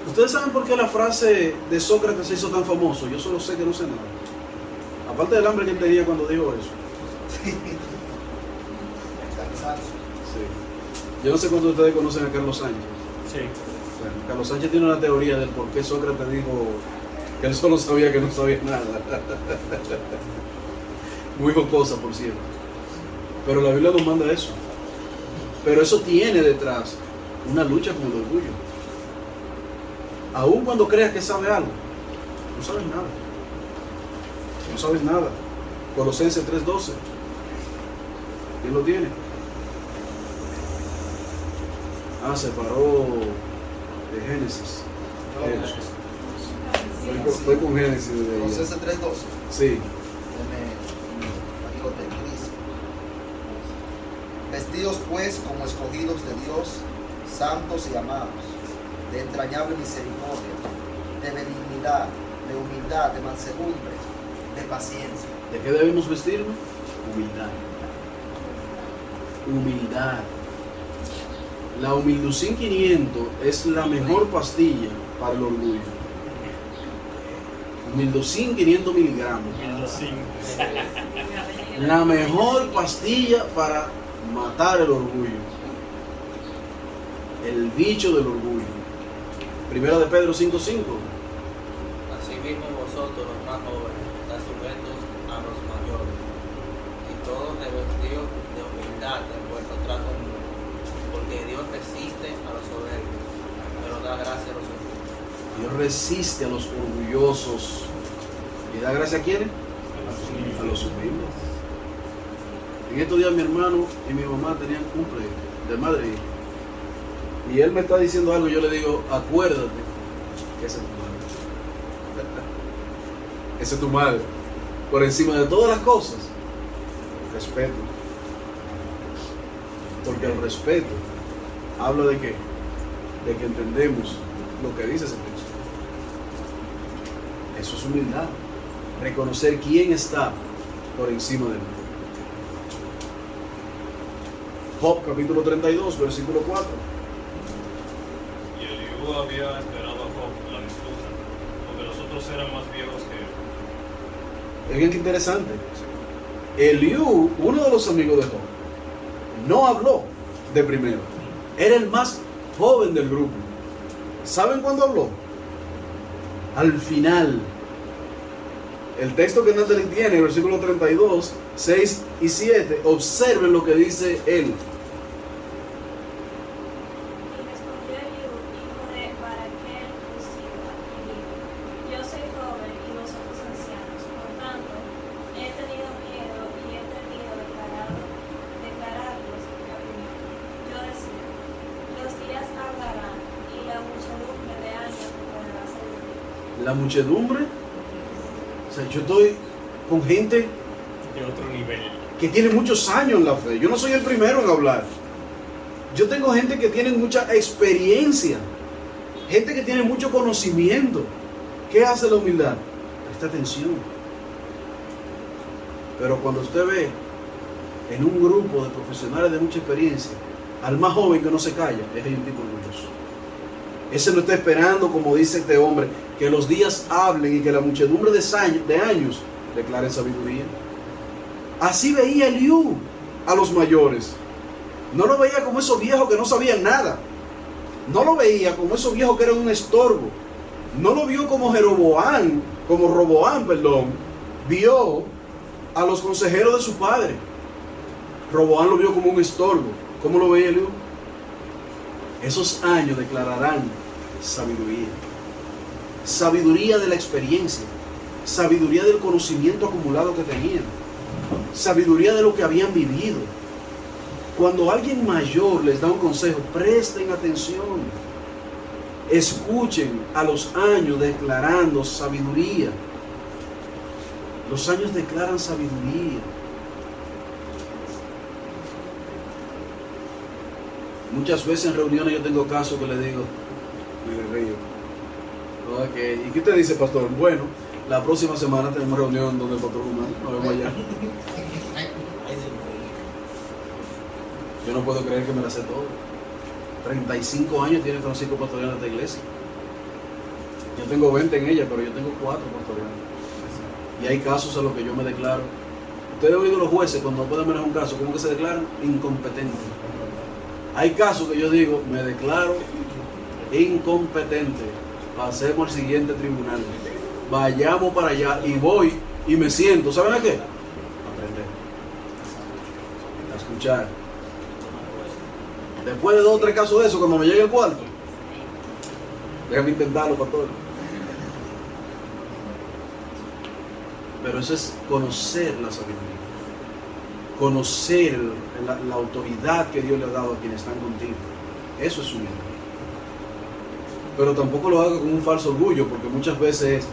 ¿ustedes saben por qué la frase de Sócrates se hizo tan famoso? Yo solo sé que no sé nada. Aparte del hambre que él tenía cuando dijo eso. Sí. Yo no sé cuántos de ustedes conocen a Carlos Sánchez. Sí. Bueno, Carlos Sánchez tiene una teoría del por qué Sócrates dijo que él solo sabía que no sabía nada. Muy jocosa, por cierto. Pero la Biblia nos manda eso. Pero eso tiene detrás una lucha con el orgullo. Aun cuando creas que sabes algo, no sabes nada. No sabes nada. Colosenses 3:12. ¿Quién lo tiene? Se paró de Génesis. Estoy con Génesis desde ahí. Colosenses 3:12. Sí. Aquí lo tengo, dice: vestidos pues como escogidos de Dios, santos y amados, de entrañable misericordia, de benignidad, de humildad, de mansedumbre, de paciencia. ¿De qué debemos vestirnos? Humildad. Humildad. La Humilducin 500 es la mejor pastilla para el orgullo. Humilducin 500 miligramos. La mejor pastilla para matar el orgullo. El bicho del orgullo. Primera de Pedro 5:5. Asimismo vosotros los más jóvenes, estad sujetos a los mayores, y todos revestidos de humildad en vuestro trato mutuo, porque Dios resiste a los soberbios, pero da gracia a los humildes. Dios resiste a los orgullosos. ¿Y da gracia a quiénes? A los humildes. En estos días mi hermano y mi mamá tenían cumple de madre. Y él me está diciendo algo y yo le digo, acuérdate que esa es tu madre. Esa es tu madre. Por encima de todas las cosas, respeto. Porque el respeto habla de qué? De que entendemos lo que dice ese texto. Eso es humildad. Reconocer quién está por encima de mí. Job capítulo 32, versículo 4. Y Eliú había esperado a Job la disputa, porque los otros eran más viejos que él. Miren qué interesante. Eliú, uno de los amigos de Job, no habló de primero. Era el más joven del grupo. ¿Saben cuándo habló? Al final. El texto que Natalie tiene, versículo 32, 6 y 7, observen lo que dice él. Y respondió Eliú, hijo de Baraquel, Cusita, y dijo: yo soy joven y vosotros ancianos, por tanto, La muchedumbre, o sea, yo estoy con gente De otro nivel. que tiene muchos años en la fe. Yo no soy el primero en hablar. Yo tengo gente que tiene mucha experiencia, gente que tiene mucho conocimiento. ¿Qué hace la humildad? Presta atención. Pero cuando usted ve en un grupo de profesionales de mucha experiencia, al más joven que no se calla, ese es un tipo orgulloso. Ese no está esperando, como dice este hombre, que los días hablen y que la muchedumbre de años declaren sabiduría. Así veía Eliú a los mayores. No lo veía como esos viejos que no sabían nada. No lo veía como esos viejos que eran un estorbo. No lo vio como Roboán, vio a los consejeros de su padre. Roboán lo vio como un estorbo. ¿Cómo lo veía Eliú? Esos años declararán sabiduría. Sabiduría de la experiencia. Sabiduría del conocimiento acumulado que tenían. Sabiduría de lo que habían vivido. Cuando alguien mayor les da un consejo, presten atención. Escuchen a los años declarando sabiduría. Los años declaran sabiduría. Muchas veces en reuniones yo tengo casos que le digo, me río. Okay. ¿Y qué te dice, pastor? Bueno, la próxima semana tenemos reunión donde el pastor Guzmán, nos vemos allá. Yo no puedo creer que me la sé todo. 35 años tiene Francisco pastoreando esta iglesia. Yo tengo 20 en ella, pero yo tengo 4 pastoreando. Y hay casos a los que yo me declaro. Ustedes han oído los jueces cuando no pueden manejar un caso, ¿cómo que se declaran? Incompetentes. Hay casos que yo digo, me declaro incompetente. Pasemos al siguiente tribunal. Vayamos para allá y voy y me siento. ¿Saben a qué? Aprender. A escuchar. Después de 2 o 3 casos de eso, cuando me llegue el cuarto, déjame intentarlo, pastor. Pero eso es conocer la sabiduría. Conocer la autoridad que Dios le ha dado a quienes están contigo. Eso es humildad. Pero tampoco lo haga con un falso orgullo, porque muchas veces,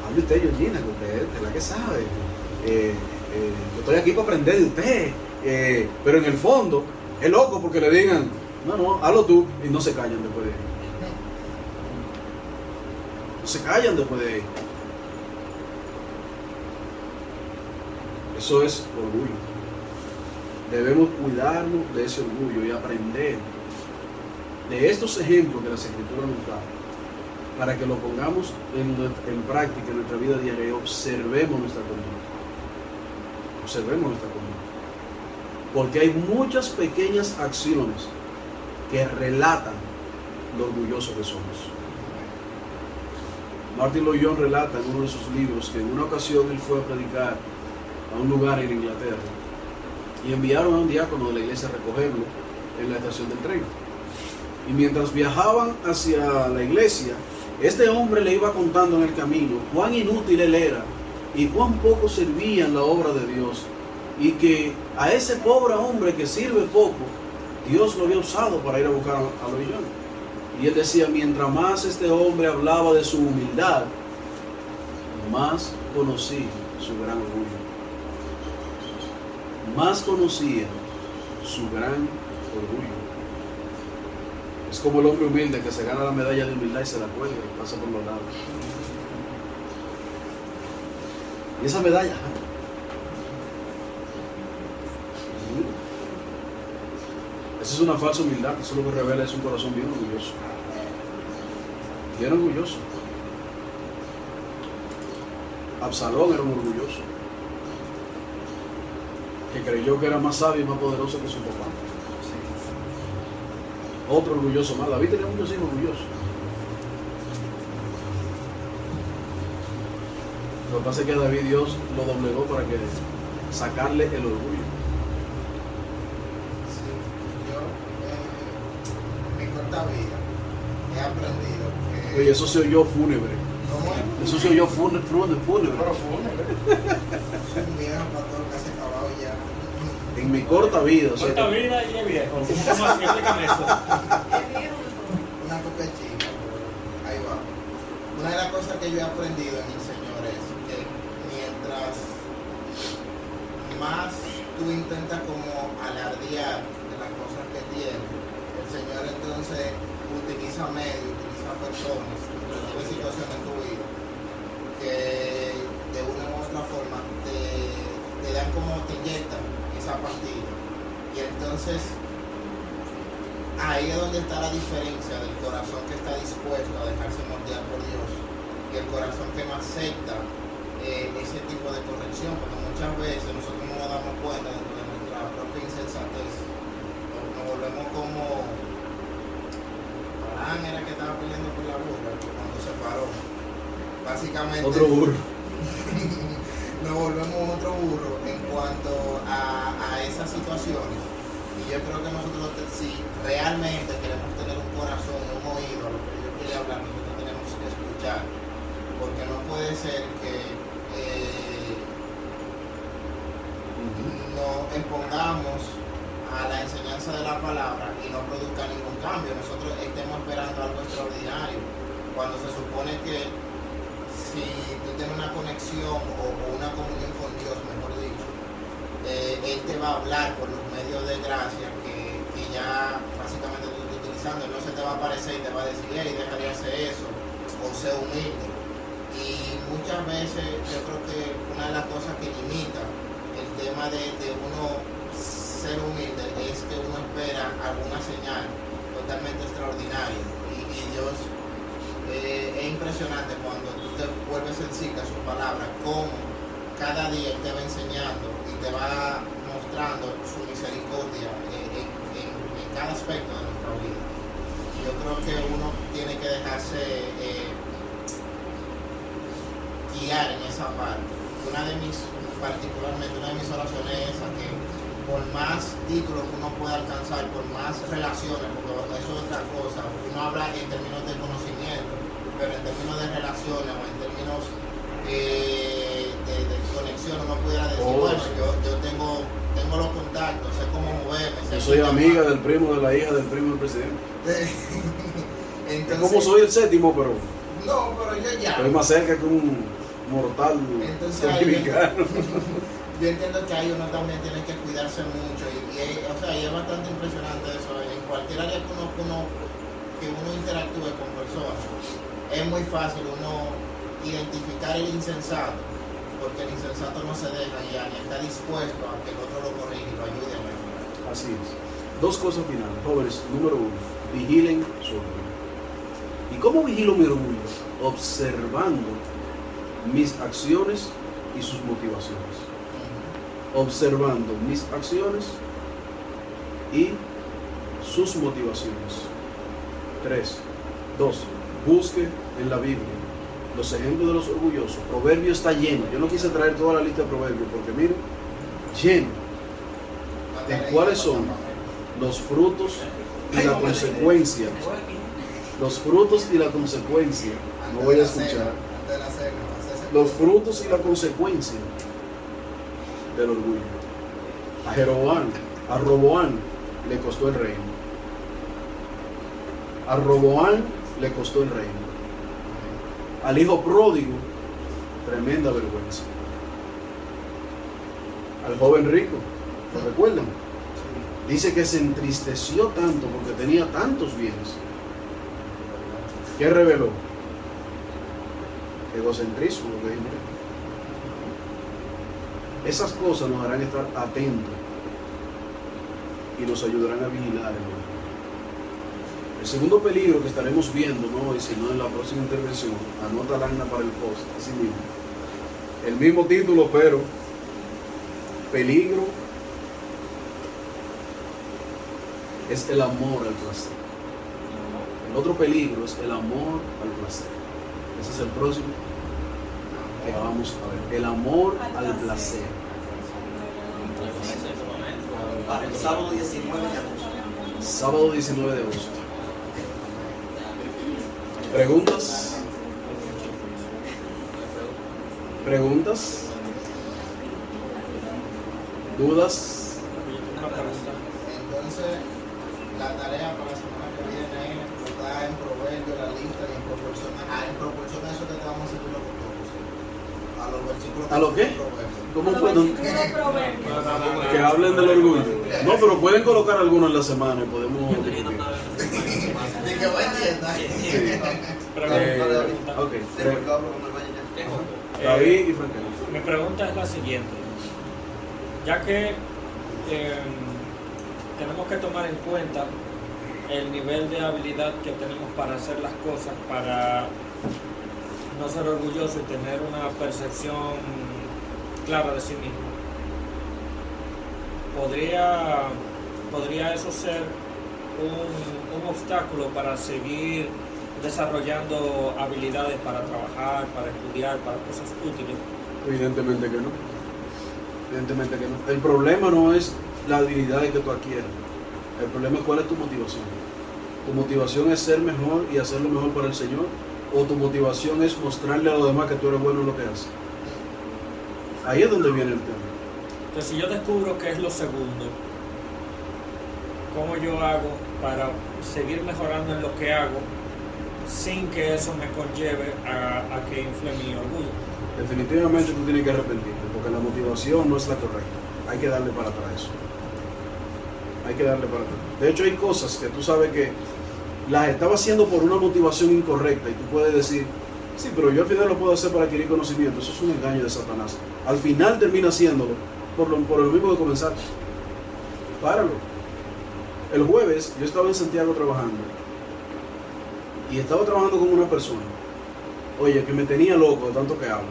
hable usted, Georgina, que usted es la que sabe. Yo estoy aquí para aprender de usted. Pero en el fondo, es loco porque le digan, no, hazlo tú, y no se callan después de ahí. No se callan después de ahí. Eso es orgullo. Debemos cuidarnos de ese orgullo y aprender de estos ejemplos que las Escrituras nos dan para que lo pongamos en práctica en nuestra vida diaria y observemos nuestra conducta. Observemos nuestra conducta. Porque hay muchas pequeñas acciones que relatan lo orgullosos que somos. Martin Lloyd relata en uno de sus libros que en una ocasión él fue a predicar a un lugar en Inglaterra y enviaron a un diácono de la iglesia a recogerlo en la estación del tren. Y mientras viajaban hacia la iglesia, este hombre le iba contando en el camino cuán inútil él era y cuán poco servía en la obra de Dios, y que a ese pobre hombre que sirve poco, Dios lo había usado para ir a buscar a los millones. Y él decía, mientras más este hombre hablaba de su humildad, más conocí su gran orgullo. Más conocía su gran orgullo. Es como el hombre humilde que se gana la medalla de humildad y se la cuelga y pasa por los lados. Y esa medalla, esa es una falsa humildad. Eso lo que revela es un corazón bien orgulloso. Bien orgulloso. Absalón era un orgulloso que creyó que era más sabio y más poderoso que su papá. Otro orgulloso más. David tenía muchos hijos orgullosos. Lo que pasa es que a David Dios lo doblegó para que sacarle el orgullo. Yo, en mi corta vida, he aprendido que... Oye, eso se oyó fúnebre. ¿Cómo es? Eso se oyó fúnebre. Pero fúnebre. Soy un viejo pastor casi acabado ya. En mi corta vida. O sea, Corta vida y es viejo. ¿Cómo así? Explícame eso. Es viejo mejor. Una copia chica, pero ahí va. Una cosa que yo he aprendido en el Señor es que mientras más tú intentas como alardear de las cosas que tienes, el Señor entonces utiliza medios, utiliza personas, resuelve situaciones en tu vida que de una u otra forma te dan como, te inyectan esa pastilla. Y entonces ahí es donde está la diferencia del corazón que está dispuesto a dejarse moldear por Dios y el corazón que no acepta ese tipo de corrección, porque muchas veces nosotros no nos damos cuenta de nuestra propia insensatez, nos volvemos como Abraham era que estaba peleando por la burra cuando se paró, básicamente Otro burro. nos volvemos otro burro en cuanto a esas situaciones. Y yo creo que nosotros, si realmente queremos tener un corazón y un oído a lo que Dios quiere hablar, nosotros tenemos que escuchar, porque no puede ser que nos expongamos a la enseñanza de la palabra y no produzca ningún cambio. Nosotros estemos esperando algo extraordinario, cuando se supone que si tú tienes una conexión o una comunión con Dios, mejor dicho, Él te va a hablar por los medios de gracia que ya básicamente tú estás utilizando. Él no se te va a aparecer y te va a decir, hey, deja de hacer eso, o sé humilde. Y muchas veces yo creo que una de las cosas que limita el tema de uno ser humilde es que uno espera alguna señal totalmente extraordinaria. Y Dios es impresionante cuando tú te vuelves sensible a su palabra, cómo cada día Él te va enseñando y te va mostrando su misericordia en cada aspecto de nuestra vida. Y yo creo que uno tiene que dejarse guiar en esa parte. Particularmente una de mis oraciones es esa, que por más títulos que uno pueda alcanzar, por más relaciones, porque eso es otra cosa, uno habla en términos de conocimiento, pero en términos de relaciones o en términos de conexión, uno pudiera decir, bueno, yo tengo los contactos, sé cómo moverme. Yo soy amiga del primo de la hija del primo del presidente. Entonces, es como soy el séptimo, pero no, pero yo ya estoy más cerca que un mortal dominicano. Yo entiendo que ahí uno también tiene que cuidarse mucho y es bastante impresionante eso. En cualquier área que uno interactúe con personas, es muy fácil uno identificar el insensato, porque el insensato no se deja guiar y está dispuesto a que el otro lo corrija y lo ayude a mejorar. Así es. Dos cosas finales, jóvenes. Número uno, vigilen su orgullo. ¿Y cómo vigilo mi orgullo? Observando mis acciones y sus motivaciones. Observando mis acciones y sus motivaciones. 2. Busque en la Biblia los ejemplos de los orgullosos. Proverbio está lleno. Yo no quise traer toda la lista de proverbios porque miren, lleno de cuáles son los frutos y la consecuencia. Los frutos y la consecuencia. No voy a escuchar. Los frutos y la consecuencia del orgullo. A Roboán le costó el reino. A Roboán le costó el reino. Al hijo pródigo, tremenda vergüenza. Al joven rico, ¿lo recuerdan? Dice que se entristeció tanto porque tenía tantos bienes. ¿Qué reveló? Egocentrismo, lo que dije. Esas cosas nos harán estar atentos y nos ayudarán a vigilar el orgullo. El segundo peligro que estaremos viendo, no hoy, sino en la próxima intervención, anota Lagna para el post, así mismo. El mismo título, pero peligro es el amor al placer. El otro peligro es el amor al placer. Ese es el próximo que vamos a ver. El amor al placer. Para el sábado 19 de agosto. Sábado 19 de agosto. ¿Preguntas? ¿Preguntas? ¿Dudas? Entonces, la tarea para la semana que viene está en proverbio la lista y en proporción a eso que te vamos los versículos. ¿A lo qué? ¿Cómo fue? No? Versículo proverbio. Que hablen del orgullo. No, pero pueden colocar algunos en la semana y podemos Yo tenía discutir. De que va a entienda. Ok. ¿Qué? David y Frankel. Mi pregunta es la siguiente. Ya que tenemos que tomar en cuenta el nivel de habilidad que tenemos para hacer las cosas, para no ser orgulloso y tener una percepción clara de sí mismo, ¿podría eso ser un obstáculo para seguir desarrollando habilidades para trabajar, para estudiar, para cosas útiles? Evidentemente que no. Evidentemente que no. El problema no es la habilidad que tú adquieres. El problema es cuál es tu motivación. ¿Tu motivación es ser mejor y hacerlo mejor para el Señor? ¿O tu motivación es mostrarle a los demás que tú eres bueno en lo que haces? Ahí es donde viene el tema. Entonces, si yo descubro que es lo segundo, ¿cómo yo hago para seguir mejorando en lo que hago sin que eso me conlleve a que infle mi orgullo? Definitivamente tú tienes que arrepentirte, porque la motivación no es la correcta. Hay que darle para atrás eso. Hay que darle para atrás. De hecho, hay cosas que tú sabes que las estaba haciendo por una motivación incorrecta y tú puedes decir, sí, pero yo al final lo puedo hacer para adquirir conocimiento. Eso es un engaño de Satanás. Al final termina haciéndolo por lo mismo que comenzaste. Páralo. El jueves yo estaba en Santiago trabajando y estaba trabajando con una persona, oye, que me tenía loco de tanto que habla.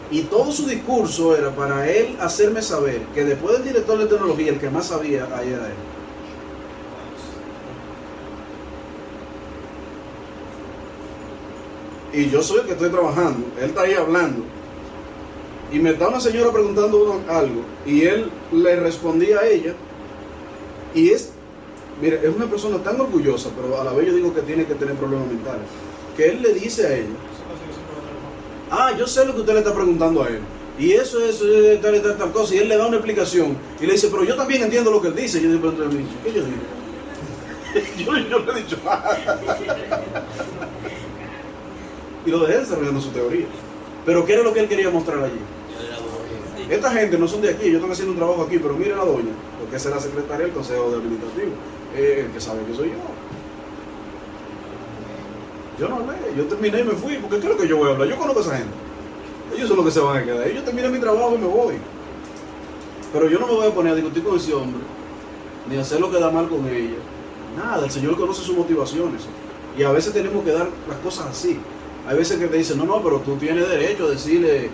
Y todo su discurso era para él hacerme saber que después del director de tecnología, el que más sabía ahí era él. Y yo soy el que estoy trabajando, él está ahí hablando. Y me está una señora preguntando algo y él le respondía a ella. Y mira, es una persona tan orgullosa, pero a la vez yo digo que tiene que tener problemas mentales. Que él le dice a ella, ah, yo sé lo que usted le está preguntando a él. Y eso es tal cosa. Y él le da una explicación. Y le dice, pero yo también entiendo lo que él dice. Y yo digo, ¿qué yo digo? yo no he dicho nada. Y lo dejé desarrollando su teoría. Pero ¿qué era lo que él quería mostrar allí? Esta gente no son de aquí, ellos están haciendo un trabajo aquí, pero mire la doña, porque esa es la secretaria del Consejo de Administrativo, el que sabe que soy yo. Yo no hablé, yo terminé y me fui, porque ¿qué es lo que yo voy a hablar? Yo conozco a esa gente. Ellos son los que se van a quedar. Yo terminé mi trabajo y me voy. Pero yo no me voy a poner a discutir con ese hombre, ni a hacer lo que da mal con ella. Nada, el Señor conoce sus motivaciones. Y a veces tenemos que dar las cosas así. Hay veces que te dicen, no, pero tú tienes derecho a decirle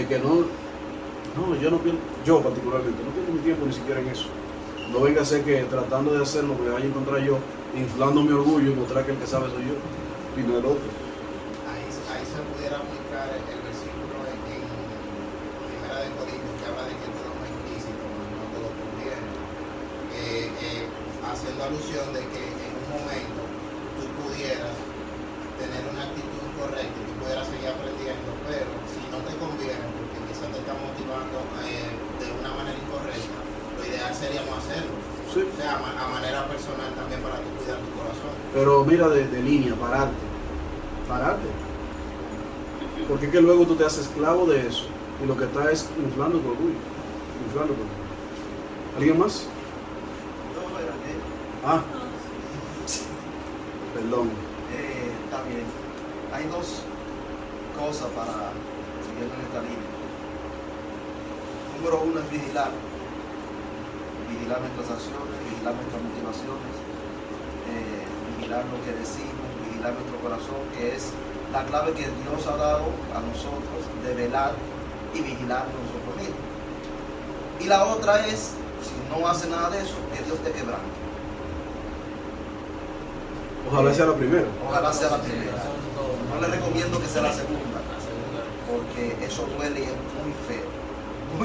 que no. No, yo no pierdo, yo particularmente, no pierdo mi tiempo ni siquiera en eso. No venga a ser que tratando de hacerlo me vaya a encontrar yo inflando mi orgullo y mostrar que el que sabe soy yo y no el otro. Ahí se pudiera aplicar el versículo en Primera de Corintios que habla de que todo es implícito, no todo conviene. Haciendo alusión de que en un momento tú pudieras tener una actitud correcta y tú pudieras seguir aprendiendo, pero si no te conviene, porque quizás te está motivando de una manera incorrecta, lo ideal sería no hacerlo. Sí. O sea, a manera personal también para tú cuidar tu corazón. Pero mira de línea, pararte. Porque es que luego tú te haces esclavo de eso y lo que está es inflando tu orgullo. ¿Alguien más? Ah, perdón. También hay dos cosas para siguiendo en esta línea. Número uno es vigilar nuestras acciones, vigilar nuestras motivaciones, vigilar lo que decimos, vigilar nuestro corazón, que es la clave que Dios ha dado a nosotros de velar y vigilar nosotros mismos. Y la otra es, si no hace nada de eso, que Dios te quebrante. Ojalá sea la primera. Ojalá sea la primera. No le recomiendo que sea la segunda, porque eso duele y es muy feo. No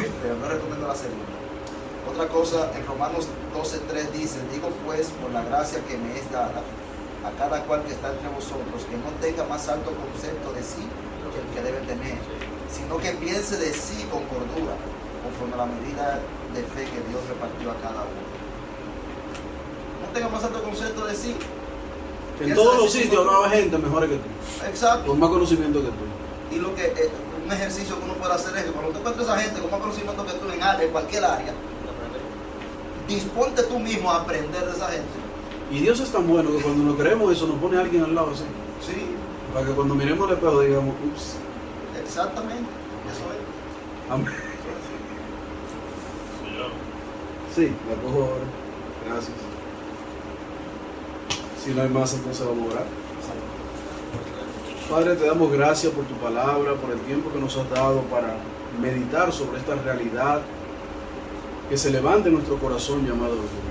recomiendo la segunda. Otra cosa, en Romanos 12:3 dice, digo pues, por la gracia que me es dada, a cada cual que está entre vosotros, que no tenga más alto concepto de sí que el que debe tener, sino que piense de sí con cordura, conforme a la medida de fe que Dios repartió a cada uno. No tenga más alto concepto de sí. En todos los sitios habrá gente mejor que tú, Exacto. con más conocimiento que tú. Y lo que un ejercicio que uno puede hacer es que cuando te encuentres a esa gente con más conocimiento que tú en cualquier área, disponte tú mismo a aprender de esa gente. Y Dios es tan bueno que cuando nos creemos eso nos pone a alguien al lado así. Sí, Para que cuando miremos el espejo digamos, ups. exactamente. Eso es. Amén. Señor. Sí, la cojo ahora. Gracias. Si no hay más, entonces vamos a orar. Padre, te damos gracias por tu palabra, por el tiempo que nos has dado para meditar sobre esta realidad que se levante en nuestro corazón llamado orgullo.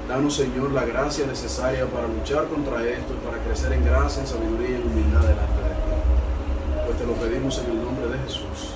Danos, Señor, la gracia necesaria para luchar contra esto y para crecer en gracia, en sabiduría y en humildad delante de ti. Pues te lo pedimos en el nombre de Jesús.